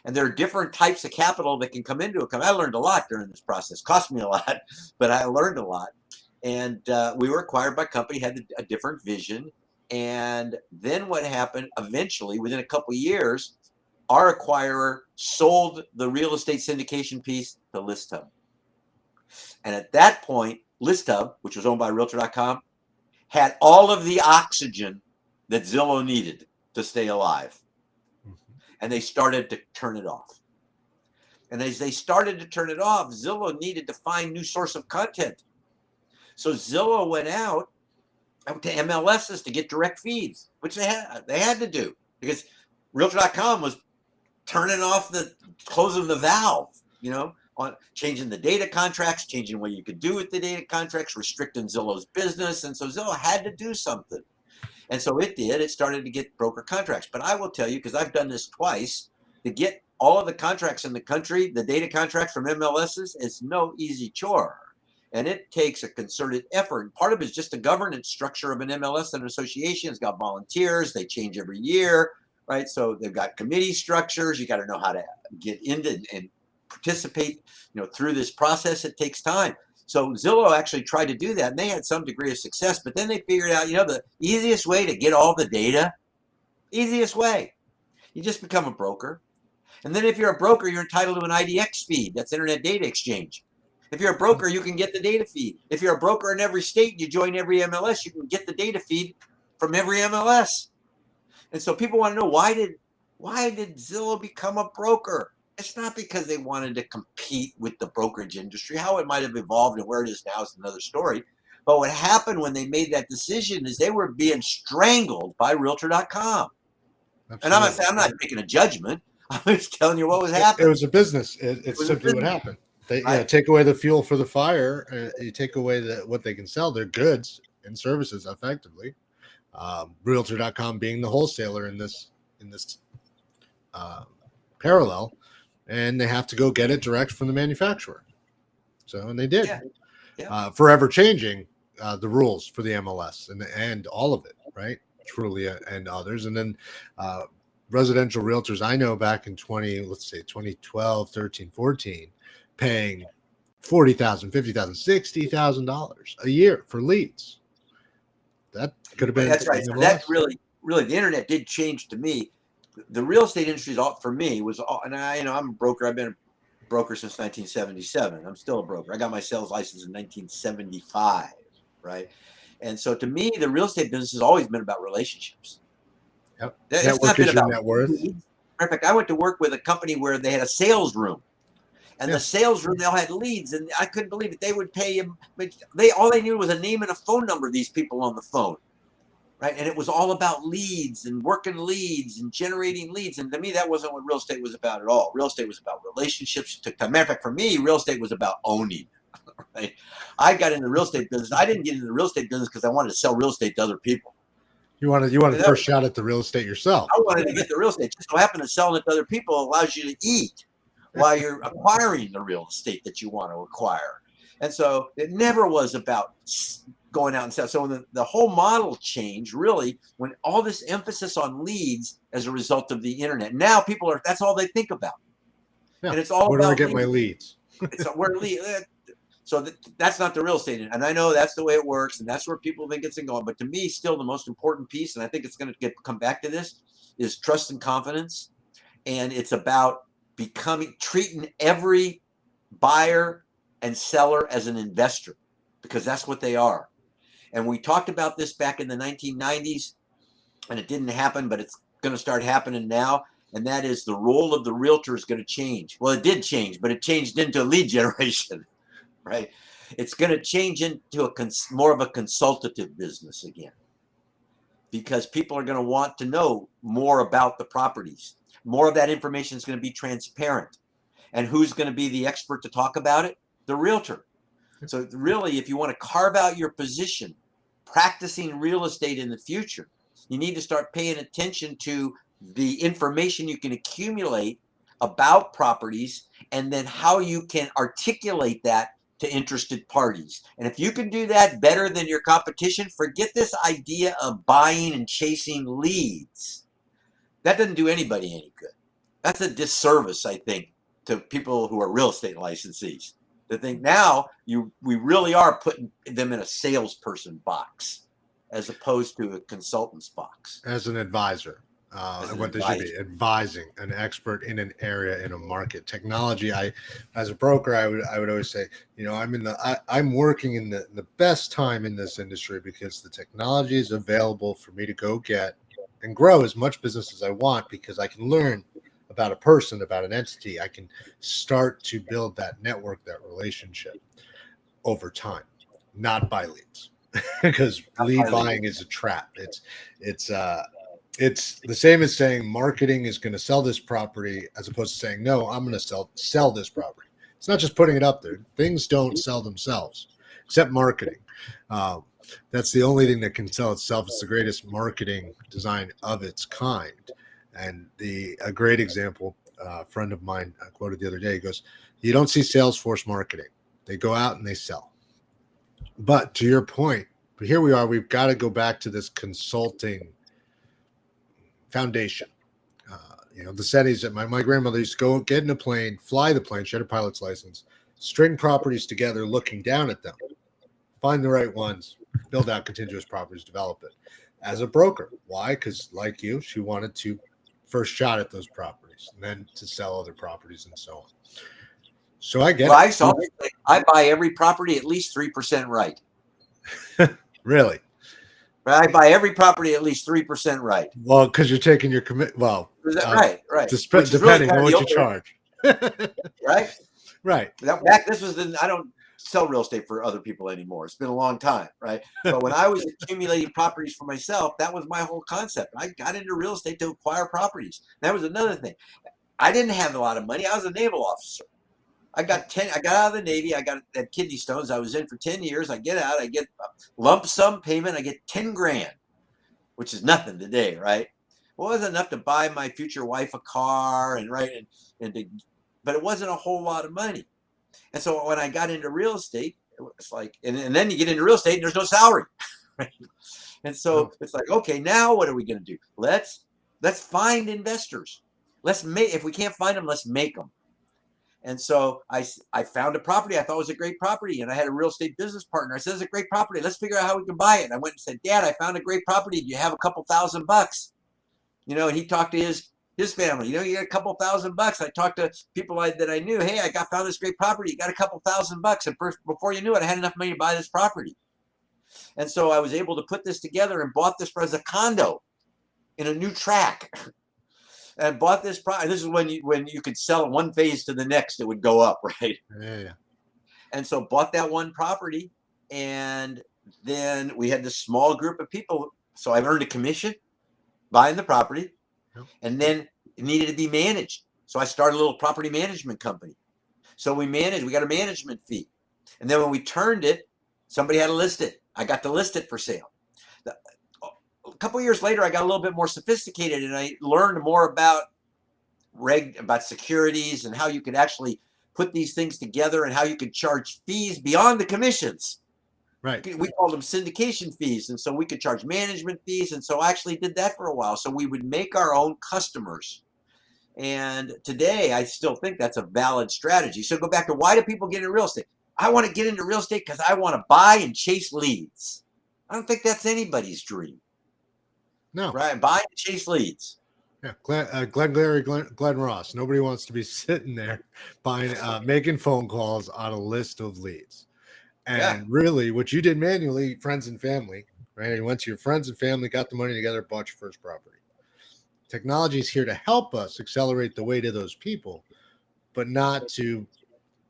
And there are different types of capital that can come into a company. I learned a lot during this process. Cost me a lot, but I learned a lot. And we were acquired by a company, had a different vision. And then what happened eventually, within a couple of years, our acquirer sold the real estate syndication piece to ListHub. And at that point, ListHub, which was owned by Realtor.com, had all of the oxygen that Zillow needed to stay alive. And they started to turn it off. And as they started to turn it off, Zillow needed to find new source of content. So Zillow went out to MLSs to get direct feeds, which they had to do, because Realtor.com was closing the valve, on changing the data contracts, changing what you could do with the data contracts, restricting Zillow's business. And so Zillow had to do something. And so it did. It started to get broker contracts. But I will tell you, because I've done this twice, to get all of the contracts in the country, the data contracts from MLSs, is no easy chore. And it takes a concerted effort. Part of it is just the governance structure of an MLS and an association. It's got volunteers. They change every year, right? So they've got committee structures. You got to know how to get into and participate, through this process. It takes time. So Zillow actually tried to do that, and they had some degree of success. But then they figured out, the easiest way to get all the data, easiest way, you just become a broker. And then if you're a broker, you're entitled to an IDX feed. That's Internet Data Exchange. If you're a broker, you can get the data feed. If you're a broker in every state, you join every MLS, you can get the data feed from every MLS. And so people want to know, why did Zillow become a broker? It's not because they wanted to compete with the brokerage industry. How it might have evolved and where it is now is another story. But what happened when they made that decision is they were being strangled by Realtor.com. And I'm not making a judgment. I'm just telling you what was happening. It was a business. It's simply what happened. They take away the fuel for the fire. You take away what they can sell, their goods and services effectively. Realtor.com being the wholesaler in this parallel, and they have to go get it direct from the manufacturer. And they did. Forever changing the rules for the MLS and all of it, right? Trulia and others. And then residential realtors I know back in 2012, 13, 14, paying $40,000, $50,000, $60,000 a year for leads. That could have been. That's right. So that really, the internet did change to me. The real estate industry, for me, was all, and I'm a broker. I've been a broker since 1977. I'm still a broker. I got my sales license in 1975, right? And so to me, the real estate business has always been about relationships. Yep. It's Network not been is your about net worth. Perfect. I went to work with a company where they had a sales room. And the sales room, they all had leads, and I couldn't believe it. They would pay him. All they knew was a name and a phone number. These people on the phone, right? And it was all about leads and working leads and generating leads. And to me, that wasn't what real estate was about at all. Real estate was about relationships. Matter of fact, for me, real estate was about owning. Right? I got into the real estate business. I didn't get into the real estate business because I wanted to sell real estate to other people. You wanted the first shot at the real estate yourself. I wanted to get the real estate. Just so happened to selling it to other people allows you to eat while you're acquiring the real estate that you want to acquire. And so it never was about going out and sell. So the whole model changed really when all this emphasis on leads as a result of the internet. Now that's all they think about. Yeah. And it's all where about do I get my leads? So that's not the real estate. And I know that's the way it works. And that's where people think it's going. But to me, still the most important piece, and I think it's going to come back to this, is trust and confidence. And it's about treating every buyer and seller as an investor, because that's what they are. And we talked about this back in the 1990s, and it didn't happen, but it's going to start happening now. And that is the role of the realtor is going to change. Well, it did change, but it changed into lead generation, right? It's going to change into more of a consultative business again, because people are going to want to know more about the properties. More of that information is going to be transparent. And who's going to be the expert to talk about it? The realtor. So really, if you want to carve out your position, practicing real estate in the future, you need to start paying attention to the information you can accumulate about properties and then how you can articulate that to interested parties. And if you can do that better than your competition, forget this idea of buying and chasing leads. That doesn't do anybody any good. That's a disservice, I think, to people who are real estate licensees. To think now we really are putting them in a salesperson box as opposed to a consultant's box. As an advisor. What they should be advising an expert in an area, in a market. Technology, as a broker, I would always say, I'm working in the best time in this industry because the technology is available for me to go get and grow as much business as I want, because I can learn about a person, about an entity. I can start to build that network, that relationship over time, not by leads, because lead buying is a trap. It's the same as saying marketing is going to sell this property, as opposed to saying, no, I'm going to sell this property. It's not just putting it up there. Things don't sell themselves, except marketing. That's the only thing that can sell itself. It's the greatest marketing design of its kind. And a great example, a friend of mine quoted the other day, he goes, you don't see Salesforce marketing. They go out and they sell. But to your point, but here we are, we've got to go back to this consulting foundation. The Senies that my grandmother used to go get in a plane, fly the plane, she had a pilot's license, string properties together, looking down at them, find the right ones, build out contiguous properties, develop it. As a broker, why? Because like you, she wanted to first shot at those properties and then to sell other properties and so on. So I get it. I buy every property at least 3% right. Really? I buy every property at least 3% right. Well, because you're taking your commit. Well, right. Depending on what you charge. Right. Right. I don't sell real estate for other people anymore. It's been a long time, right? But when I was accumulating properties for myself, that was my whole concept. I got into real estate to acquire properties. That was another thing. I didn't have a lot of money. I was a naval officer. I got out of the Navy. I got kidney stones. I was in for 10 years. I get out. I get a lump sum payment. I get 10 grand, which is nothing today, right? Well, it wasn't enough to buy my future wife a car but it wasn't a whole lot of money. And so when I got into real estate, it was like, and then you get into real estate and there's no salary. Right? And so it's like, okay, now what are we going to do? Let's Let's find investors. If we can't find them, let's make them. And so I found a property I thought was a great property, and I had a real estate business partner. I said, it's a great property. Let's figure out how we can buy it. And I went and said, Dad, I found a great property. Do you have a couple $1,000? You know, and he talked to his family. You know, you got a couple $1,000. I talked to people that I knew. Hey, found this great property. You got a couple $1,000. And before you knew it, I had enough money to buy this property. And so I was able to put this together and bought this as a condo in a new track. And bought this property. This is when you could sell it one phase to the next, it would go up, right? Yeah. And so bought that one property, and then we had this small group of people. So I earned a commission buying the property, and then it needed to be managed. So I started a little property management company. So we got a management fee. And then when we turned it, somebody had to list it. I got to list it for sale. A couple of years later, I got a little bit more sophisticated, and I learned more about securities and how you could actually put these things together and how you could charge fees beyond the commissions. Right. We called them syndication fees. And so we could charge management fees. And so I actually did that for a while. So we would make our own customers. And today, I still think that's a valid strategy. So go back to, why do people get into real estate? I want to get into real estate because I want to buy and chase leads. I don't think that's anybody's dream. No. Right. Buy and chase leads. Yeah. Glenn Ross. Nobody wants to be sitting there buying, making phone calls on a list of leads. And really, what you did manually, friends and family, right? You went to your friends and family, got the money together, bought your first property. Technology is here to help us accelerate the way to those people, but not to,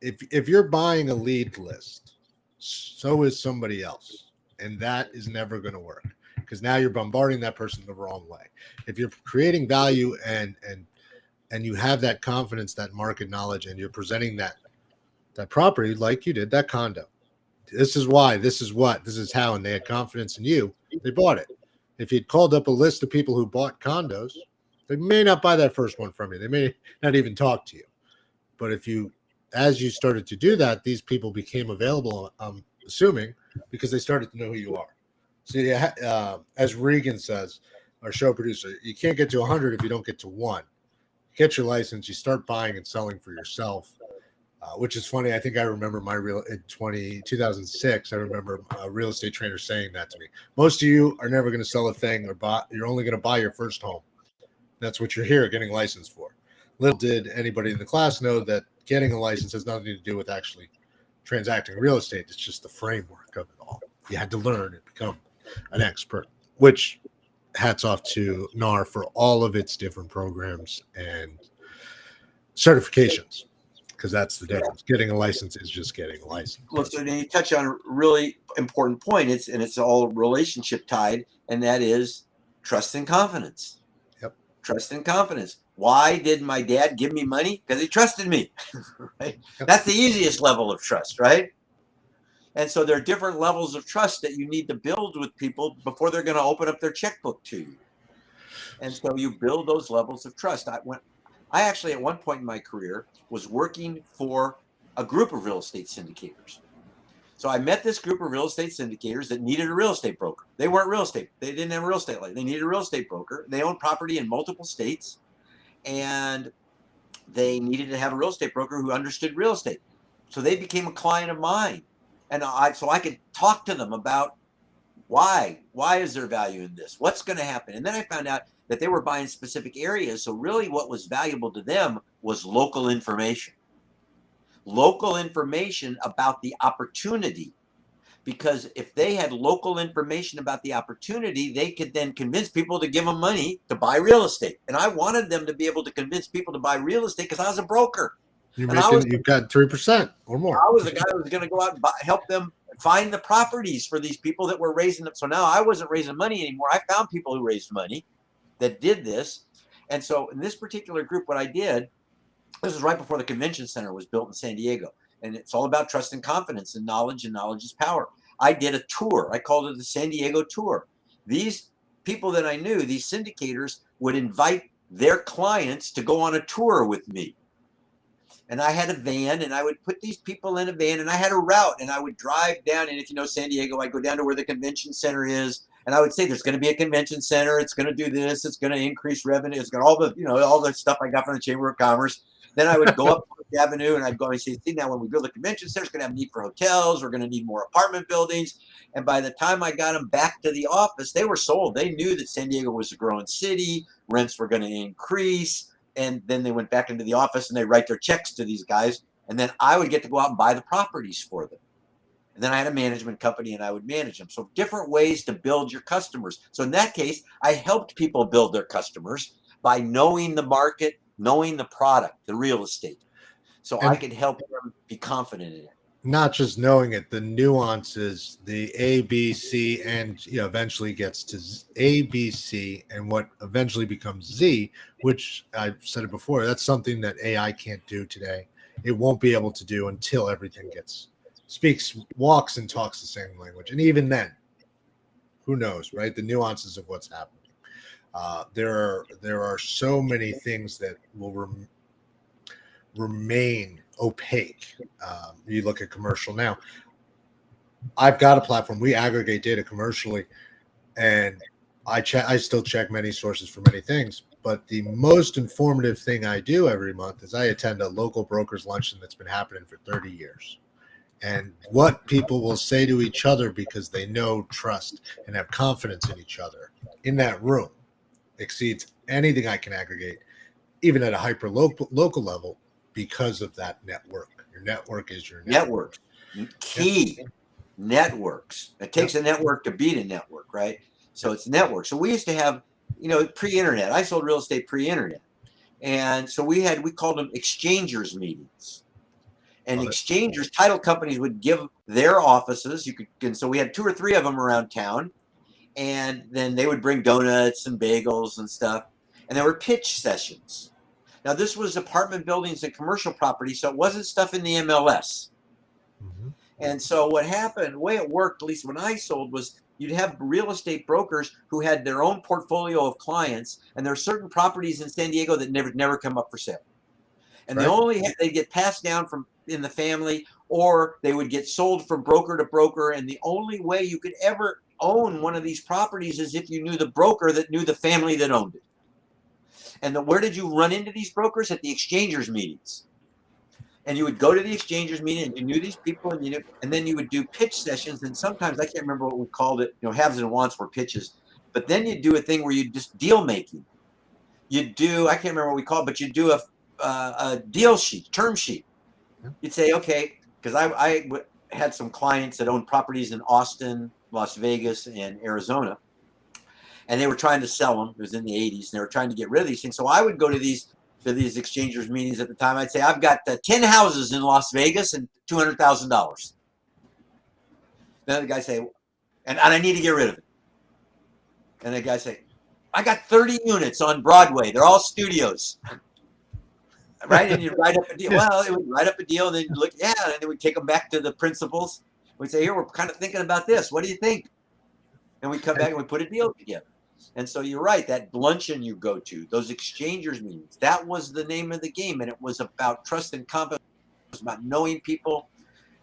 if you're buying a lead list, so is somebody else. And that is never going to work, because now you're bombarding that person the wrong way. If you're creating value and you have that confidence, that market knowledge, and you're presenting that property like you did, that condo. This is why, this is what, this is how, and they had confidence in you, they bought it. If you'd called up a list of people who bought condos, they may not buy that first one from you. They may not even talk to you. But as you started to do that, these people became available, I'm assuming, because they started to know who you are. So as Regan says, our show producer, you can't get to 100 if you don't get to 1. You get your license, you start buying and selling for yourself. Which is funny. I think I remember in 2006, I remember a real estate trainer saying that to me. Most of you are never going to sell a thing, or you're only going to buy your first home. That's what you're here getting licensed for. Little did anybody in the class know that getting a license has nothing to do with actually transacting real estate. It's just the framework of it all. You had to learn and become an expert, which hats off to NAR for all of its different programs and certifications. Because that's the difference. Getting a license is just getting a license. Well, so you touch on a really important point. It's all relationship tied, and that is trust and confidence. Yep. Trust and confidence. Why did my dad give me money? Because he trusted me. Right? Yep. That's the easiest level of trust, right? And so there are different levels of trust that you need to build with people before they're going to open up their checkbook to you. And so you build those levels of trust. I actually, at one point in my career, was working for a group of real estate syndicators. So I met this group of real estate syndicators that needed a real estate broker. They weren't real estate. They didn't have a real estate license. They needed a real estate broker. They owned property in multiple states, and they needed to have a real estate broker who understood real estate. So they became a client of mine. And so I could talk to them about why is there value in this? What's going to happen? And then I found out that they were buying specific areas. So really what was valuable to them was local information about the opportunity. Because if they had local information about the opportunity, they could then convince people to give them money to buy real estate. And I wanted them to be able to convince people to buy real estate because I was a broker. You've got 3% or more. I was the guy who was going to go out and help them find the properties for these people that were raising them. So now I wasn't raising money anymore. I found people who raised money that did this. And so in this particular group, what I did, this was right before the convention center was built in San Diego. And it's all about trust and confidence and knowledge is power. I did a tour. I called it the San Diego tour. These people that I knew, these syndicators, would invite their clients to go on a tour with me. And I had a van, and I would put these people in a van, and I had a route, and I would drive down. And if you know San Diego, I'd go down to where the convention center is, And I would say there's going to be a convention center. It's going to do this. It's going to increase revenue. It's got all the, all the stuff I got from the Chamber of Commerce. Then I would go up the avenue and I'd go and say, see, now when we build a convention center, it's going to have need for hotels. We're going to need more apartment buildings. And by the time I got them back to the office, they were sold. They knew that San Diego was a growing city. Rents were going to increase. And then they went back into the office and they write their checks to these guys. And then I would get to go out and buy the properties for them. And then I had a management company and I would manage them. So different ways to build your customers. So in that case, I helped people build their customers by knowing the market, knowing the product, the real estate. So I could help them be confident in it. Not just knowing it, the nuances, the A, B, C, and eventually gets to A, B, C, and what eventually becomes Z, which I've said it before, that's something that AI can't do today. It won't be able to do until everything walks and talks the same language. And even then, who knows, right? The nuances of what's happening. There are so many things that will remain opaque. You look at commercial now. I've got a platform. We aggregate data commercially, and I still check many sources for many things. But the most informative thing I do every month is I attend a local brokers luncheon that's been happening for 30 years. And what people will say to each other because they know, trust, and have confidence in each other in that room exceeds anything I can aggregate, even at a hyper local level, because of that network. Your network is your network. Key. Yeah. Networks. It takes a network to beat a network, right? So it's network. So we used to have, pre-internet. I sold real estate pre-internet. And so we called them exchangers meetings. And exchangers, title companies would give their offices. And so we had 2 or 3 of them around town. And then they would bring donuts and bagels and stuff. And there were pitch sessions. Now, this was apartment buildings and commercial property, so it wasn't stuff in the MLS. Mm-hmm. And so what happened, the way it worked, at least when I sold, was you'd have real estate brokers who had their own portfolio of clients, and there are certain properties in San Diego that never come up for sale. And they'd get passed down from in the family, or they would get sold from broker to broker. And the only way you could ever own one of these properties is if you knew the broker that knew the family that owned it. And where did you run into these brokers? At the exchangers meetings. And you would go to the exchangers meeting and you knew these people, and then you would do pitch sessions. And sometimes, I can't remember what we called it, haves and wants were pitches. But then you'd do a thing where you just deal making. I can't remember what we called it, but you'd do a deal sheet, term sheet. You'd say, okay, because I had some clients that owned properties in Austin, Las Vegas, and Arizona. And they were trying to sell them. It was in the 80s. And they were trying to get rid of these things. So I would go to these exchangers meetings at the time. I'd say, I've got 10 houses in Las Vegas and $200,000. Then the guy say, and I need to get rid of it. And the guy say, I got 30 units on Broadway. They're all studios. Right? And you write up a deal. Well, it would write up a deal, and then you look, and then we take them back to the principals. We'd say, here, we're kind of thinking about this. What do you think? And we come back and we put a deal together. And so you're right, that luncheon you go to, those exchangers meetings, that was the name of the game. And it was about trust and confidence. It was about knowing people.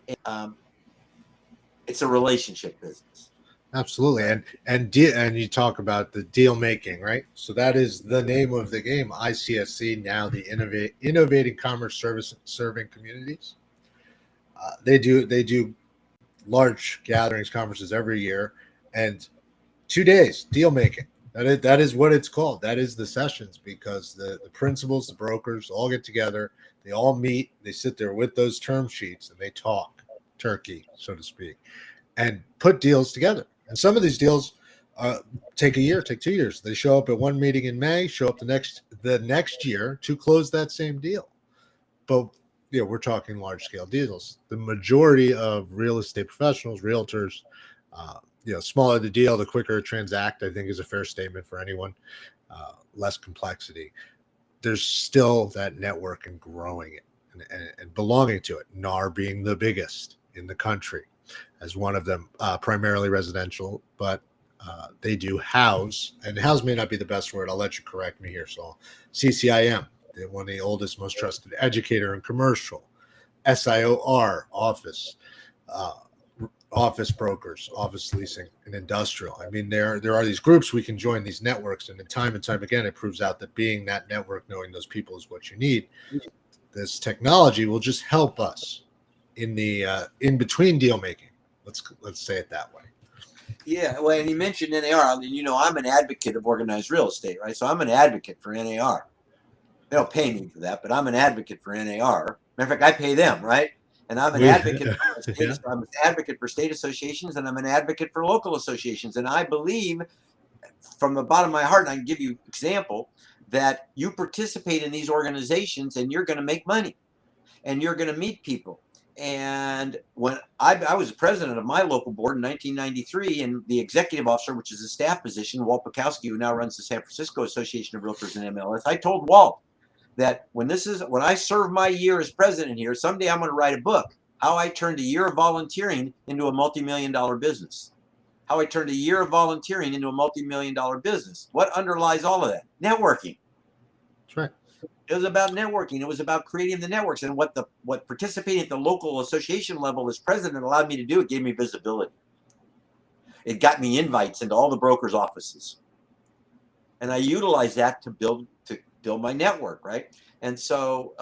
It's a relationship business. Absolutely. And you talk about the deal making, right? So that is the name of the game. ICSC, now the Innovating Commerce Service Serving Communities. They do large gatherings, conferences every year, and 2 days deal making. That is what it's called. That is the sessions, because the principals, the brokers all get together. They all meet. They sit there with those term sheets and they talk turkey, so to speak, and put deals together. And some of these deals take a year, take 2 years. They show up at one meeting in May, show up the next year to close that same deal. But we're talking large scale deals. The majority of real estate professionals, realtors, smaller the deal, the quicker it transact, I think is a fair statement for anyone. Less complexity. There's still that network and growing it and belonging to it. NAR being the biggest in the country as one of them, primarily residential, but they do house, and house may not be the best word. I'll let you correct me here, Saul. CCIM, one of the oldest, most trusted educator in commercial. SIOR office. office brokers, office leasing, and industrial. I mean, there are these groups we can join, these networks, and time again, it proves out that being that network, knowing those people is what you need. This technology will just help us in the in between deal making. Let's say it that way. Yeah, well, and you mentioned NAR, and I'm an advocate of organized real estate, right? So I'm an advocate for NAR. They don't pay me for that, but I'm an advocate for NAR. Matter of fact, I pay them, right? And I'm an advocate for states. I'm an advocate for state associations, and I'm an advocate for local associations. And I believe, from the bottom of my heart, and I can give you an example, that you participate in these organizations, and you're going to make money, and you're going to meet people. And when I was the president of my local board in 1993, and the executive officer, which is a staff position, Walt Bukowski, who now runs the San Francisco Association of Realtors and MLS, I told Walt that when I serve my year as president here, someday I'm going to write a book, how I turned a year of volunteering into a multi-million-dollar business. How I turned a year of volunteering into a multi-million-dollar business. What underlies all of that? Networking. That's right. It was about networking. It was about creating the networks. And what participating at the local association level as president allowed me to do, it gave me visibility. It got me invites into all the brokers' offices. And I utilized that to build my network, right? And so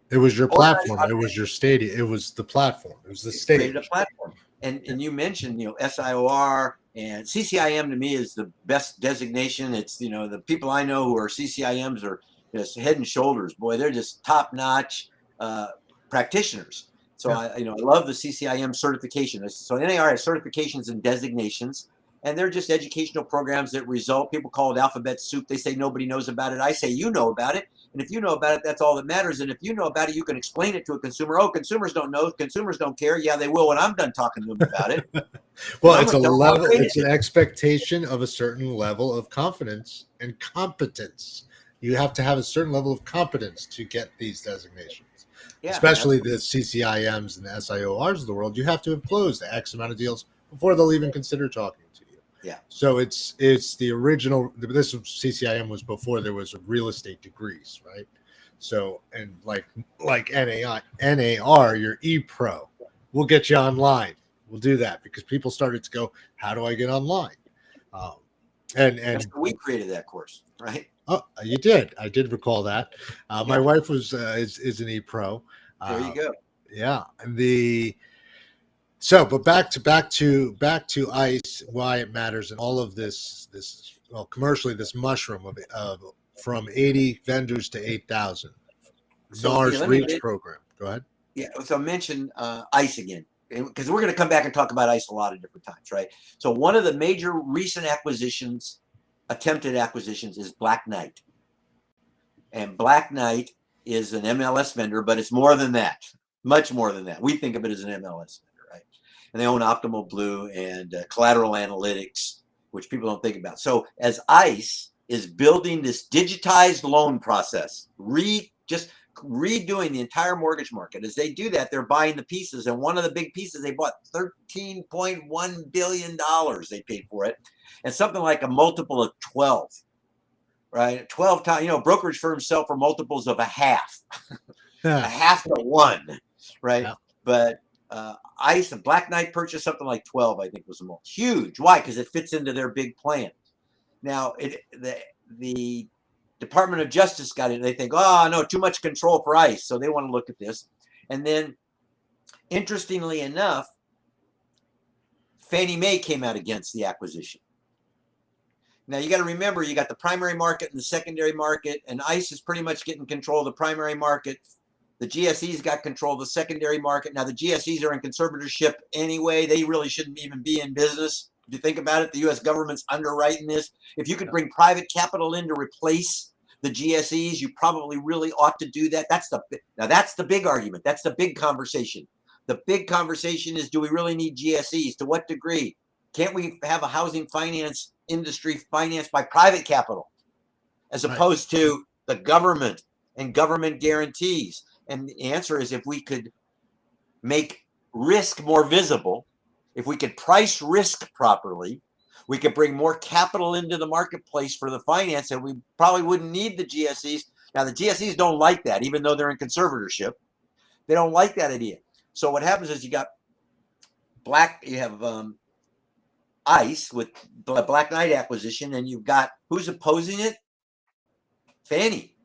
it was your platform. It was your stadium. It was the platform. It was the stage. Created a platform. And you mentioned, SIOR and CCIM to me is the best designation. It's, the people I know who are CCIMs are just head and shoulders. Boy, they're just top-notch practitioners. So I love the CCIM certification. So NAR has certifications and designations. And they're just educational programs that result. People call it alphabet soup. They say nobody knows about it. I say you know about it. And if you know about it, that's all that matters. And if you know about it, you can explain it to a consumer. Oh, consumers don't know. Consumers don't care. Yeah, they will when I'm done talking to them about it. Well, it's a level. It's an expectation of a certain level of confidence and competence. You have to have a certain level of competence to get these designations. Yeah, especially the CCIMs and the SIORs of the world. You have to have closed X amount of deals before they'll even consider talking to you. Yeah. So it's the original. This CCIM was before there was real estate degrees, right? So and like NAR, your ePro, we'll get you online. We'll do that because people started to go, how do I get online? And we created that course, right? Oh, you did. I did recall that. My wife was is an ePro. There you go. Yeah, and but back to ICE, why it matters, and all of this commercially, this mushroom of from 80 vendors to 8,000. NAR's REACH program. Go ahead. Yeah. So mention ICE again, because we're going to come back and talk about ICE a lot of different times, right? So one of the major recent attempted acquisitions is Black Knight. And Black Knight is an MLS vendor, but it's more than that, much more than that. We think of it as an MLS vendor, right? And they own Optimal Blue and Collateral Analytics, which people don't think about. So as ICE is building this digitized loan process, just redoing the entire mortgage market, as they do that, they're buying the pieces. And one of the big pieces they bought, $13.1 billion they paid for it. And something like a multiple of 12, right? 12 times, brokerage firms sell for multiples of a half, a half to one, right? Yeah. But ICE and Black Knight purchased something like 12, I think was the most huge. Why? Because it fits into their big plan. Now, the Department of Justice got it. They think, oh, no, too much control for ICE. So they want to look at this. And then, interestingly enough, Fannie Mae came out against the acquisition. Now, you got to remember, you got the primary market and the secondary market, and ICE is pretty much getting control of the primary market. The GSEs got control of the secondary market. Now, the GSEs are in conservatorship anyway. They really shouldn't even be in business. If you think about it, the U.S. government's underwriting this. If you could bring private capital in to replace the GSEs, you probably really ought to do that. That's the big argument. That's the big conversation. The big conversation is, do we really need GSEs? To what degree? Can't we have a housing finance industry financed by private capital as opposed to the government and government guarantees? And the answer is, if we could make risk more visible, if we could price risk properly, we could bring more capital into the marketplace for the finance, and we probably wouldn't need the GSEs. Now, the GSEs don't like that, even though they're in conservatorship. They don't like that idea. So what happens is you got ICE with the Black Knight acquisition, and you've got who's opposing it? Fannie,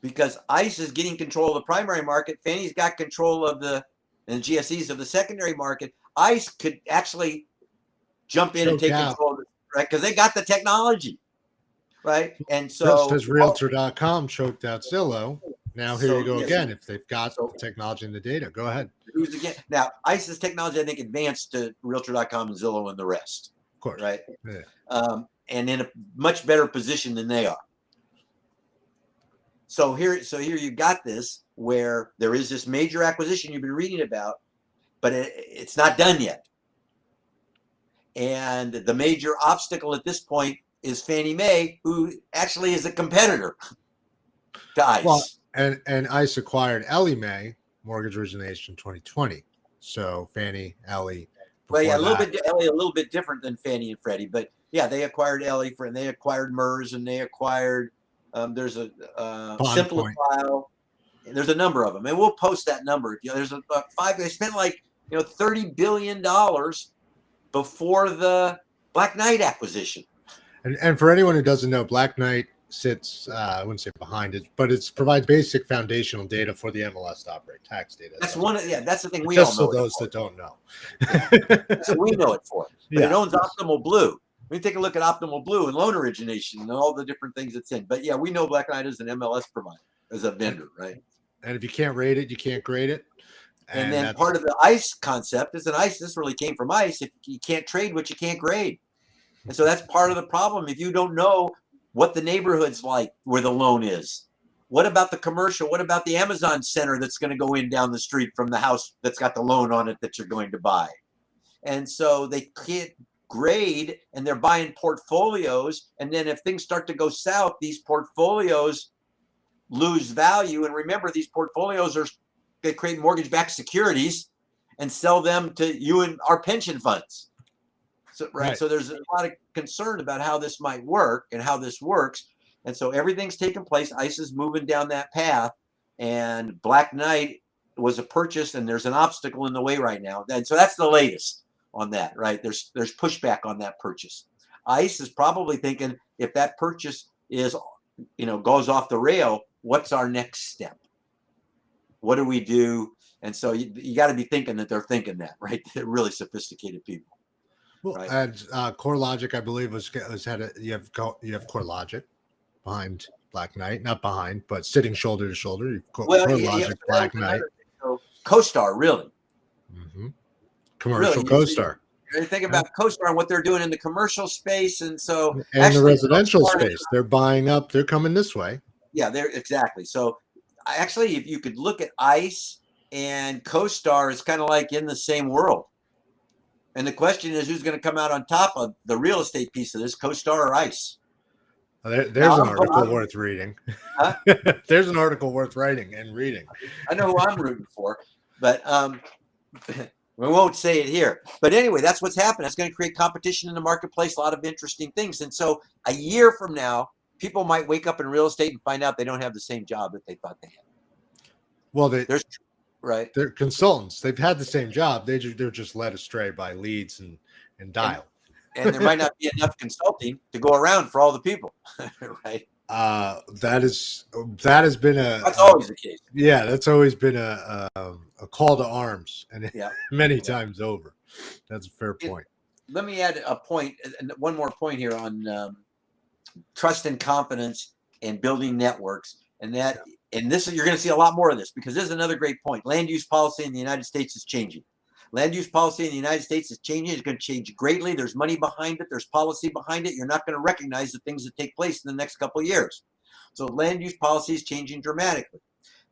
because ICE is getting control of the primary market. Fannie's got control of the GSEs of the secondary market. ICE could actually jump in and take control of it, right? Because they got the technology, right? And so just as Realtor.com choked out Zillow. Now here you go again. If they've got the technology and the data, go ahead. Who's again? Now ICE's technology, I think, advanced to Realtor.com and Zillow and the rest. Of course, right? Yeah. And in a much better position than they are. So here you've got this where there is this major acquisition you've been reading about, but it's not done yet. And the major obstacle at this point is Fannie Mae, who actually is a competitor to ICE. Well, and ICE acquired Ellie Mae mortgage origination 2020. So Fannie, Ellie. Well, yeah, Ellie a little bit different than Fannie and Freddie, but yeah, they acquired Ellie and they acquired MERS, and they acquired. There's a Simplify. There's a number of them, and we'll post that number. There's five. They spent like $30 billion before the Black Knight acquisition. And for anyone who doesn't know, Black Knight sits, I wouldn't say behind it, but it provides basic foundational data for the MLS to operate, tax data. That's that's the thing we just all know. So those that don't know. So we know it for. But it owns Optimal Blue. We take a look at Optimal Blue and loan origination and all the different things it's in. But yeah, we know Black Knight is an MLS provider, as a vendor, right? And if you can't rate it, you can't grade it. And then part of the ICE concept is this really came from ICE. If you can't trade what you can't grade. And so that's part of the problem. If you don't know what the neighborhood's like where the loan is, what about the commercial? What about the Amazon center that's going to go in down the street from the house that's got the loan on it that you're going to buy? And so they can't grade, and they're buying portfolios. And then if things start to go south, these portfolios lose value. And remember, these portfolios they create mortgage-backed securities and sell them to you and our pension funds. So, right. So there's a lot of concern about how this might work and how this works. And so everything's taking place. ICE is moving down that path, and Black Knight was a purchase, and there's an obstacle in the way right now. And so that's the latest on that, right? There's pushback on that purchase. ICE is probably thinking, if that purchase is, goes off the rail, what's our next step? What do we do? And so you got to be thinking that they're thinking that, right? They're really sophisticated people. Well, right? And CoreLogic, I believe, you have CoreLogic behind Black Knight, not behind, but sitting shoulder to shoulder. CoreLogic, Black Knight, CoStar, really. Mm-hmm. Commercial CoStar. You think about CoStar and what they're doing in the commercial space, and so the residential space, they're buying up. They're coming this way. Yeah, they're exactly. So actually, if you could look at ICE and CoStar, it's kind of like in the same world. And the question is, who's going to come out on top of the real estate piece of this, CoStar or ICE? There's an article worth reading. Huh? There's an article worth writing and reading. I know who I'm rooting for, but we won't say it here. But anyway, that's what's happening. That's going to create competition in the marketplace, a lot of interesting things. And so a year from now, people might wake up in real estate and find out they don't have the same job that they thought they had. Well, right. They're consultants. They've had the same job. They're just led astray by leads and dial. And there might not be enough consulting to go around for all the people, right? That has been that's always the case. Yeah, that's always been a call to arms, and many times over. That's a fair point. Let me add a point, one more point here on trust and confidence and building networks, and that. And this, you're going to see a lot more of this, because this is another great point. Land use policy in the United States is changing. Land use policy in the United States is changing. It's going to change greatly. There's money behind it. There's policy behind it. You're not going to recognize the things that take place in the next couple of years. So land use policy is changing dramatically.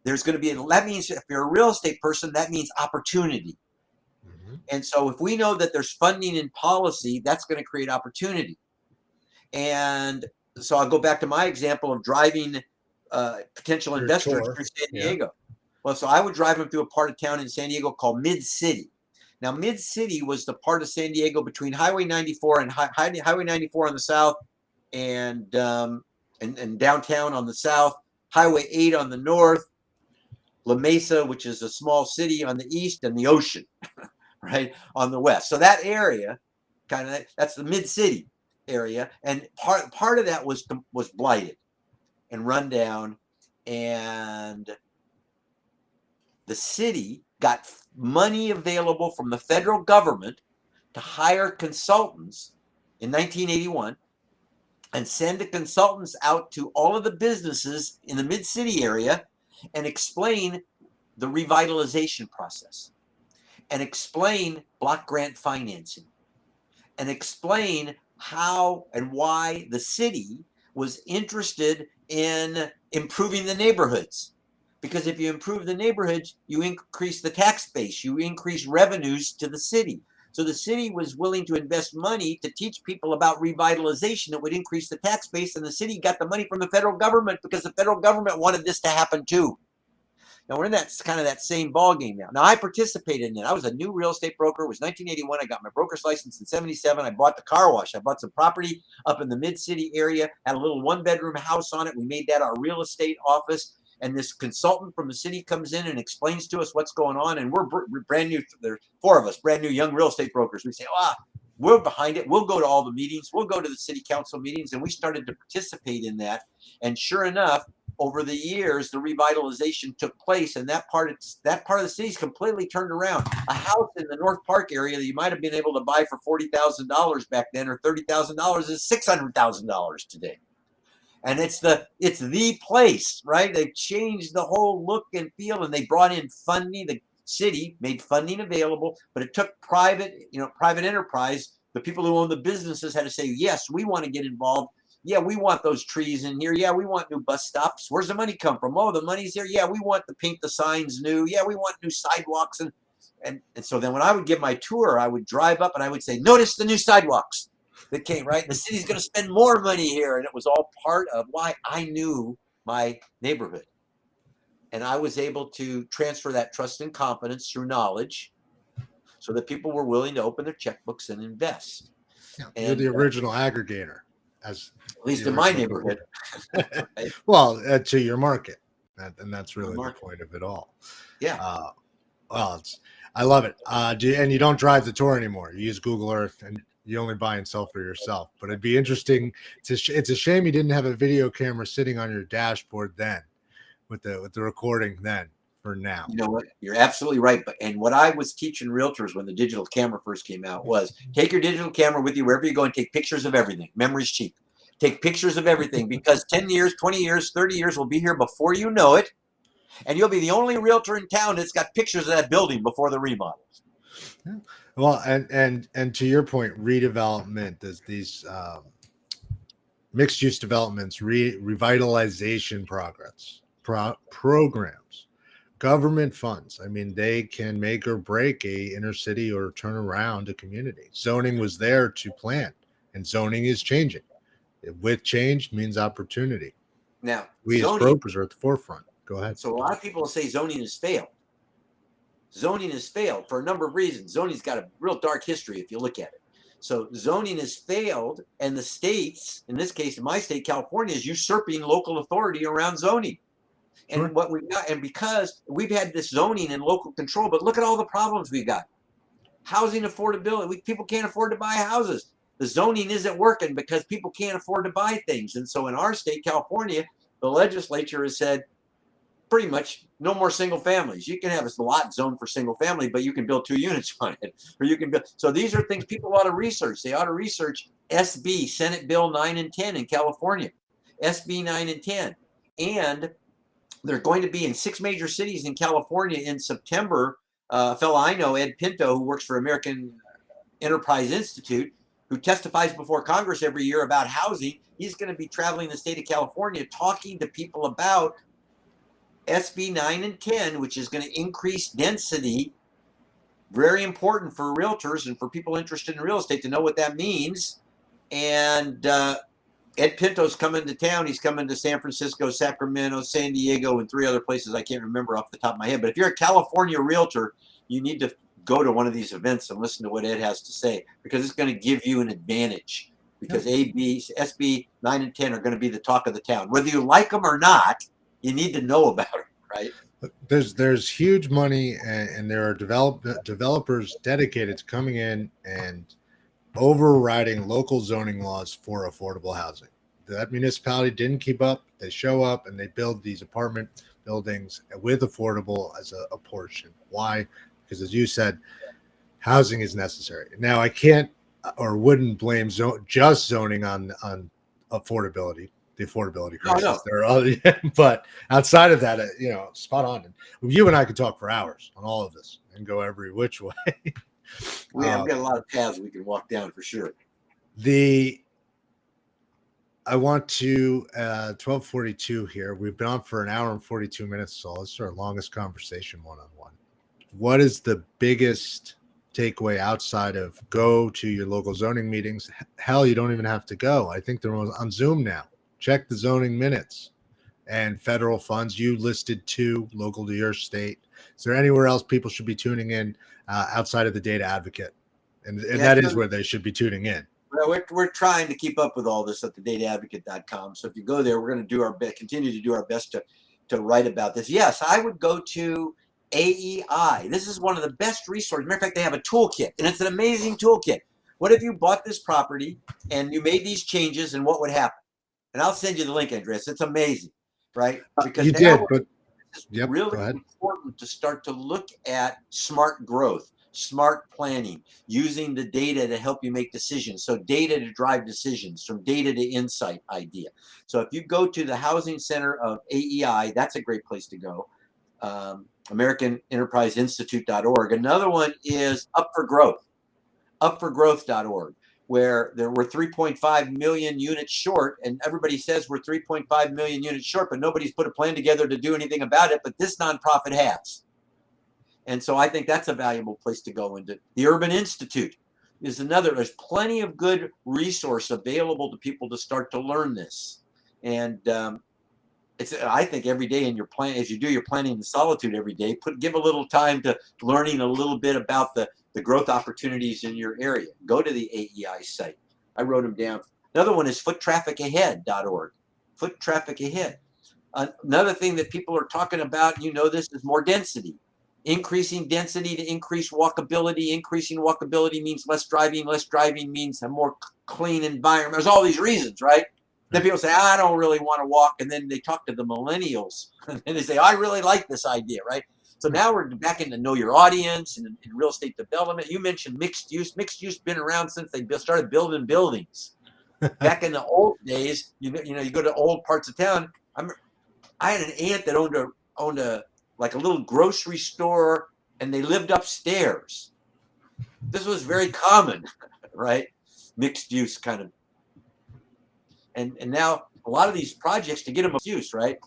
There's going to be, that means if you're a real estate person, that means opportunity. Mm-hmm. And so if we know that there's funding and policy, that's going to create opportunity. And so I'll go back to my example of driving potential investors through San Diego. Yeah. Well, so I would drive them through a part of town in San Diego called Mid-City. Now, Mid-City was the part of San Diego between Highway 94 and Highway 94 on the south, and downtown on the south, Highway 8 on the north, La Mesa, which is a small city, on the east, and the ocean, right, on the west. So that area, kind of, that's the mid-city area, and part of that was blighted and run down, and the city got money available from the federal government to hire consultants in 1981 and send the consultants out to all of the businesses in the mid-city area and explain the revitalization process, and explain block grant financing, and explain how and why the city was interested in improving the neighborhoods. Because if you improve the neighborhoods, you increase the tax base, you increase revenues to the city. So the city was willing to invest money to teach people about revitalization that would increase the tax base, and the city got the money from the federal government because the federal government wanted this to happen too. Now we're in that kind of that same ball game now. Now I participated in it. I was a new real estate broker. It was 1981. I got my broker's license in 77. I bought the car wash. I bought some property up in the mid-city area, had a little one-bedroom house on it. We made that our real estate office. And this consultant from the city comes in and explains to us what's going on. And we're brand new. There's 4 of us, brand new young real estate brokers. We say, we're behind it. We'll go to all the meetings. We'll go to the city council meetings. And we started to participate in that. And sure enough, over the years, the revitalization took place, and that part of the city's completely turned around. A house in the North Park area that you might have been able to buy for $40,000 back then, or $30,000, is $600,000 today. And it's the place, right? They've changed the whole look and feel, and they brought in funding. The city made funding available, but it took private enterprise. The people who own the businesses had to say, yes, we want to get involved. Yeah, we want those trees in here. Yeah, we want new bus stops. Where's the money come from? Oh, the money's here. Yeah, we want to paint the signs new. Yeah, we want new sidewalks. And so then when I would give my tour, I would drive up and I would say, notice the new sidewalks that came, right? The city's going to spend more money here. And it was all part of why I knew my neighborhood. And I was able to transfer that trust and confidence through knowledge so that people were willing to open their checkbooks and invest. You're the original aggregator. At least in my neighborhood. Right? Well, to your market. And that's really the point of it all. Yeah. I love it. And you don't drive the tour anymore. You use Google Earth, and you only buy and sell for yourself. But it'd be interesting. It's a shame you didn't have a video camera sitting on your dashboard then with the recording then. For now. You know what? You're absolutely right. And what I was teaching realtors when the digital camera first came out was take your digital camera with you wherever you go and take pictures of everything. Memory's cheap. Take pictures of everything, because 10 years, 20 years, 30 years will be here before you know it. And you'll be the only realtor in town that's got pictures of that building before the remodels. Yeah. Well, and to your point, redevelopment, these mixed use developments, revitalization programs. Government funds. I mean, they can make or break a inner city or turn around a community. Zoning was there to plan, and zoning is changing. With change means opportunity. Now, we as brokers are at the forefront. Go ahead. So a lot of people say zoning has failed. Zoning has failed for a number of reasons. Zoning's got a real dark history if you look at it. So zoning has failed, and the states, in this case, in my state, California, is usurping local authority around zoning. And sure. What we've got, and because we've had this zoning and local control, but look at all the problems we've got. Housing affordability. People can't afford to buy houses. The zoning isn't working because people can't afford to buy things. And so in our state, California, the legislature has said pretty much no more single families. You can have a lot zoned for single family, but you can build 2 units on it. Or you can build. So these are things people ought to research. They ought to research SB, Senate Bill 9 and 10 in California. SB 9 and 10. And they're going to be in 6 major cities in California in September. A fellow I know, Ed Pinto, who works for American Enterprise Institute, who testifies before Congress every year about housing, he's going to be traveling the state of California talking to people about SB 9 and 10, which is going to increase density. Very important for realtors and for people interested in real estate to know what that means. And Ed Pinto's coming to town. He's coming to San Francisco, Sacramento, San Diego, and 3 other places I can't remember off the top of my head. But if you're a California realtor, you need to go to one of these events and listen to what Ed has to say, because it's going to give you an advantage. Because SB 9 and 10 are going to be the talk of the town. Whether you like them or not, you need to know about it, right? There's huge money, and there are developers dedicated to coming in and overriding local zoning laws for affordable housing. That municipality didn't keep up. They show up and they build these apartment buildings with affordable as a portion. Why? Because as you said, housing is necessary. Now I can't or wouldn't blame just zoning on affordability, the affordability crisis. No. There are other, but outside of that, spot on. And you and I could talk for hours on all of this and go every which way. We have got a lot of paths we can walk down for sure. I want to 12:42 here. We've been on for an hour and 42 minutes, so this is our longest conversation one-on-one. What is the biggest takeaway outside of go to your local zoning meetings? Hell, you don't even have to go. I think they're on Zoom now. Check the zoning minutes and federal funds. You listed 2 local to your state. Is there anywhere else people should be tuning in outside of the Data Advocate? And that is where they should be tuning in. Well, we're trying to keep up with all this at the dataadvocate.com. So if you go there, we're going to do our best, continue to do our best to write about this. Yes, I would go to AEI. This is one of the best resources. Matter of fact, they have a toolkit, and it's an amazing toolkit. What if you bought this property and you made these changes, and what would happen? And I'll send you the link, Andreas. It's amazing, right? Because you did, but it's really important to start to look at smart growth, smart planning, using the data to help you make decisions. So data to drive decisions, from data to insight idea. So if you go to the Housing Center of AEI, that's a great place to go. AmericanEnterpriseInstitute.org. Another one is Up for Growth, upforgrowth.org, where there were 3.5 million units short, and everybody says we're 3.5 million units short, but nobody's put a plan together to do anything about it, but this nonprofit has. And so I think that's a valuable place to go into. The Urban Institute is another. There's plenty of good resource available to people to start to learn this. And I think every day in your plan, as you do your planning in solitude every day, give a little time to learning a little bit about the growth opportunities in your area. Go to the AEI site. I wrote them down. Another one is foottrafficahead.org. Foot traffic ahead. Another thing that people are talking about, and you know this, is more density. Increasing density to increase walkability. Increasing walkability means less driving. Less driving means a more clean environment. There's all these reasons, right? Then people say, I don't really want to walk. And then they talk to the millennials and they say, I really like this idea, right? So now we're back into know your audience and in real estate development. You mentioned mixed use. Mixed use been around since they started building buildings. Back in the old days, you go to old parts of town. I had an aunt that owned a like a little grocery store, and they lived upstairs. This was very common, right? Mixed use kind of. And now a lot of these projects, to get them mixed use, right?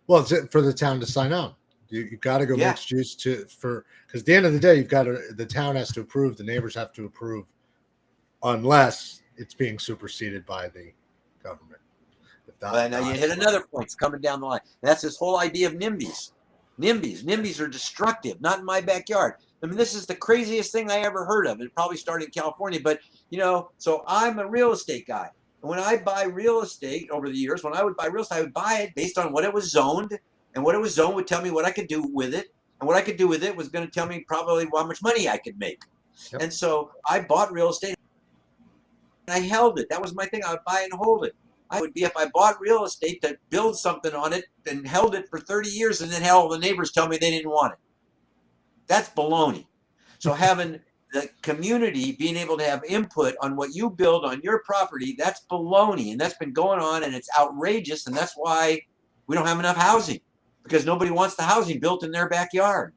Well, it's for the town to sign on. You've got to go mixed use because at the end of the day, the town has to approve, the neighbors have to approve, unless it's being superseded by the government. Well, now you hit another point. It's coming down the line. That's this whole idea of NIMBYs. NIMBYs are destructive. Not in my backyard. I mean, this is the craziest thing I ever heard of. It probably started in California, but so I'm a real estate guy. And when I buy real estate over the years, when I would buy real estate, I would buy it based on what it was zoned, and what it was zoned would tell me what I could do with it, and what I could do with it was going to tell me probably how much money I could make. Yep. And so I bought real estate and I held it. That was my thing. I would buy and hold it. I would be, if I bought real estate, to build something on it and held it for 30 years and then had all the neighbors tell me they didn't want it. That's baloney. So having the community being able to have input on what you build on your property, that's baloney. And that's been going on, and it's outrageous. And that's why we don't have enough housing, because nobody wants the housing built in their backyard.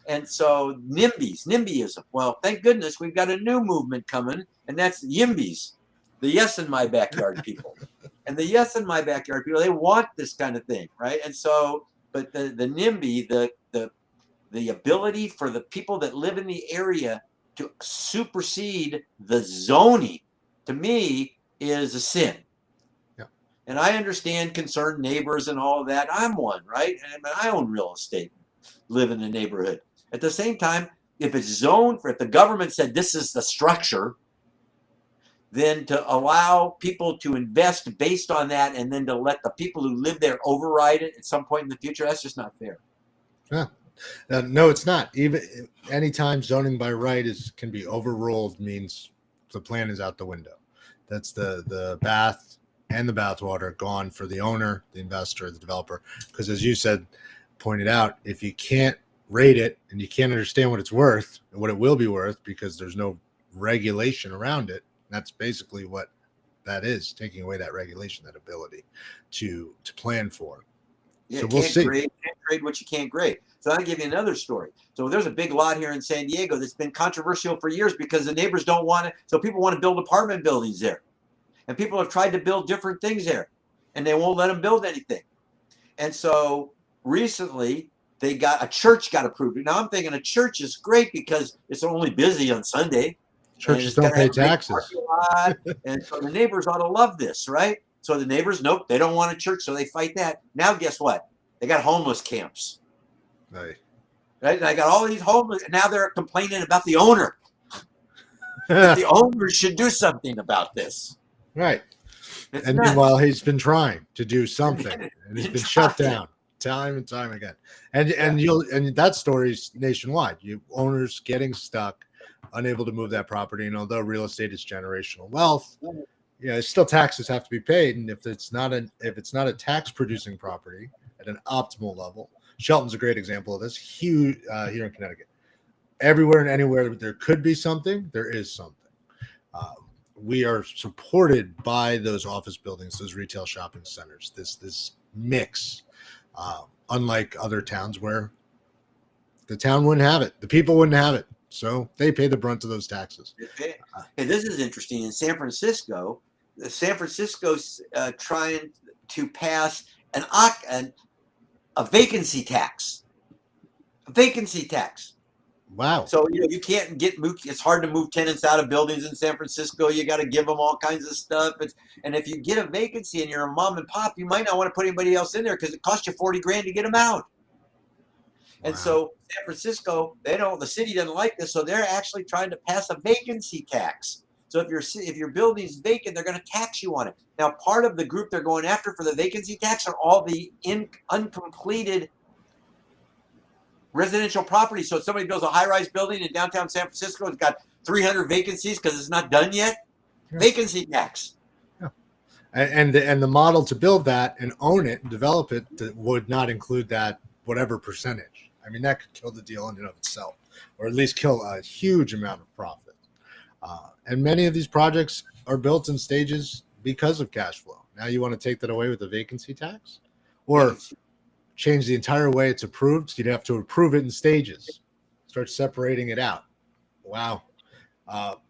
And so NIMBYism. Well, thank goodness we've got a new movement coming, and that's YIMBYs. The yes in my backyard people. And the yes in my backyard people, they want this kind of thing, right? And so, but the NIMBY, the ability for the people that live in the area to supersede the zoning, to me, is a sin. Yeah. And I understand concerned neighbors and all of that. I'm one, right? And I own real estate, live in the neighborhood. At the same time, if it's zoned for, if the government said this is the structure, then to allow people to invest based on that, and then to let the people who live there override it at some point in the future, that's just not fair. Yeah. No, it's not. Even anytime zoning by right can be overruled means the plan is out the window. That's the bath and the bathwater gone for the owner, the investor, the developer. Because as you said, pointed out, if you can't rate it and you can't understand what it's worth and what it will be worth because there's no regulation around it, that's basically what that is, taking away that regulation, that ability to plan for. Yeah, so we'll see. Can't grade what you can't grade. So I'll give you another story. So there's a big lot here in San Diego that's been controversial for years because the neighbors don't want it. So people want to build apartment buildings there. And people have tried to build different things there, and they won't let them build anything. And so recently a church got approved. Now I'm thinking a church is great because it's only busy on Sunday. Churches don't pay taxes. And so the neighbors ought to love this, right? So the neighbors, nope, they don't want a church, so they fight that. Now guess what? They got homeless camps. Right. And I got all these homeless, and now they're complaining about the owner. That the owner should do something about this. Right. And meanwhile, he's been trying to do something, and he's been shut down time and time again. And that story's nationwide. Owners getting stuck, unable to move that property. And although real estate is generational wealth, still taxes have to be paid. And if it's not a tax producing property at an optimal level, Shelton's a great example of this. Huge here in Connecticut. Everywhere and anywhere there could be something, there is something. We are supported by those office buildings, those retail shopping centers, this mix, unlike other towns where the town wouldn't have it, the people wouldn't have it, so they pay the brunt of those taxes. Hey, this is interesting. In San Francisco's trying to pass a vacancy tax. Wow. So you can't it's hard to move tenants out of buildings in San Francisco. You got to give them all kinds of stuff. And if you get a vacancy and you're a mom and pop, you might not want to put anybody else in there because it costs you $40,000 to get them out. Wow. And so San Francisco, the city doesn't like this, so they're actually trying to pass a vacancy tax. So if your building's vacant, they're going to tax you on it. Now, part of the group they're going after for the vacancy tax are all the uncompleted residential property. So if somebody builds a high-rise building in downtown San Francisco, it's got 300 vacancies because it's not done yet. Yeah. Vacancy tax. Yeah. And the model to build that and own it and develop it would not include that whatever percentage. I mean, that could kill the deal in and of itself, or at least kill a huge amount of profit. And many of these projects are built in stages because of cash flow. Now you want to take that away with the vacancy tax, or change the entire way it's approved. You'd have to approve it in stages, start separating it out. Wow.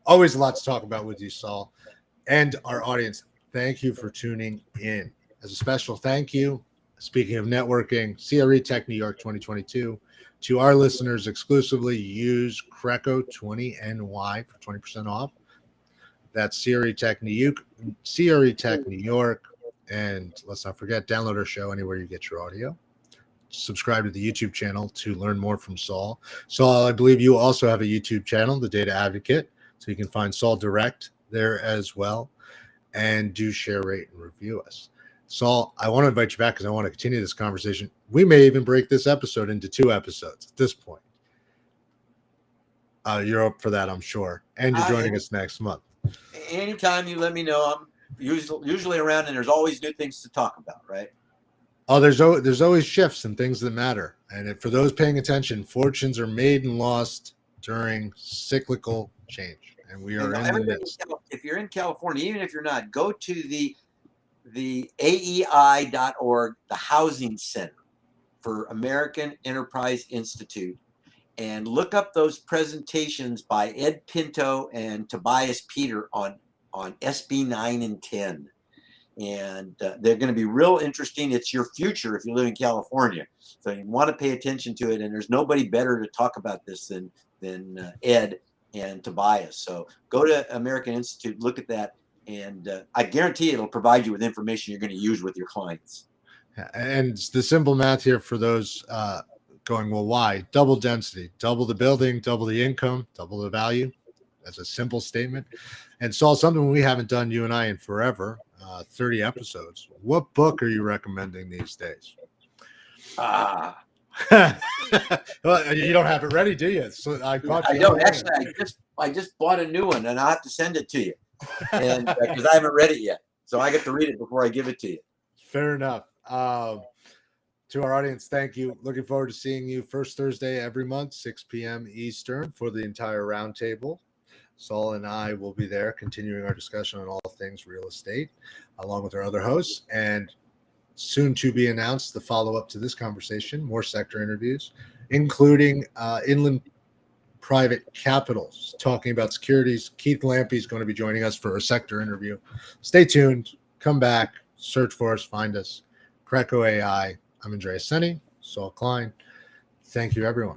Always a lot to talk about with you, Saul, and our audience. Thank you for tuning in. As a special thank you, speaking of networking, CRETech New York 2022, to our listeners exclusively, use CRECo.ai for 20% off. That's CRETech New York. And let's not forget, download our show anywhere you get your audio. Subscribe to the YouTube channel to learn more from Saul. Saul, I believe you also have a YouTube channel, The Data Advocate, so you can find Saul direct there as well. And do share, rate, and review us. Saul, I want to invite you back because I want to continue this conversation. We may even break this episode into 2 episodes at this point. You're up for that, I'm sure. And you're joining us next month. Anytime you let me know. I'm usually around, and there's always new things to talk about, right? Oh, there's always shifts and things that matter. And for those paying attention, fortunes are made and lost during cyclical change. And we are in the midst. If you're in California, even if you're not, go to the AEI.org, the Housing Center for American Enterprise Institute, and look up those presentations by Ed Pinto and Tobias Peter on SB 9 and 10. And they're going to be real interesting. It's your future if you live in California. So you want to pay attention to it. And there's nobody better to talk about this than Ed and Tobias. So go to American Institute, look at that. And I guarantee it'll provide you with information you're going to use with your clients. And the simple math here for those going, well, why? Double density, double the building, double the income, double the value. as a simple statement. And Saul, something we haven't done, you and I, in forever, 30 episodes. What book are you recommending these days? Ah, Well, you don't have it ready, do you? So I caught you. I don't actually. I just bought a new one, and I'll have to send it to you, and because I haven't read it yet, so I get to read it before I give it to you. Fair enough. To our audience, thank you. Looking forward to seeing you first Thursday every month, 6 p.m. Eastern, for the entire roundtable. Saul and I will be there continuing our discussion on all things real estate, along with our other hosts. And soon to be announced, the follow-up to this conversation, more sector interviews, including Inland Private Capitals, talking about securities. Keith Lampy is going to be joining us for a sector interview. Stay tuned. Come back. Search for us. Find us. CRECo.ai. I'm Andreas Senie. Saul Klein. Thank you, everyone.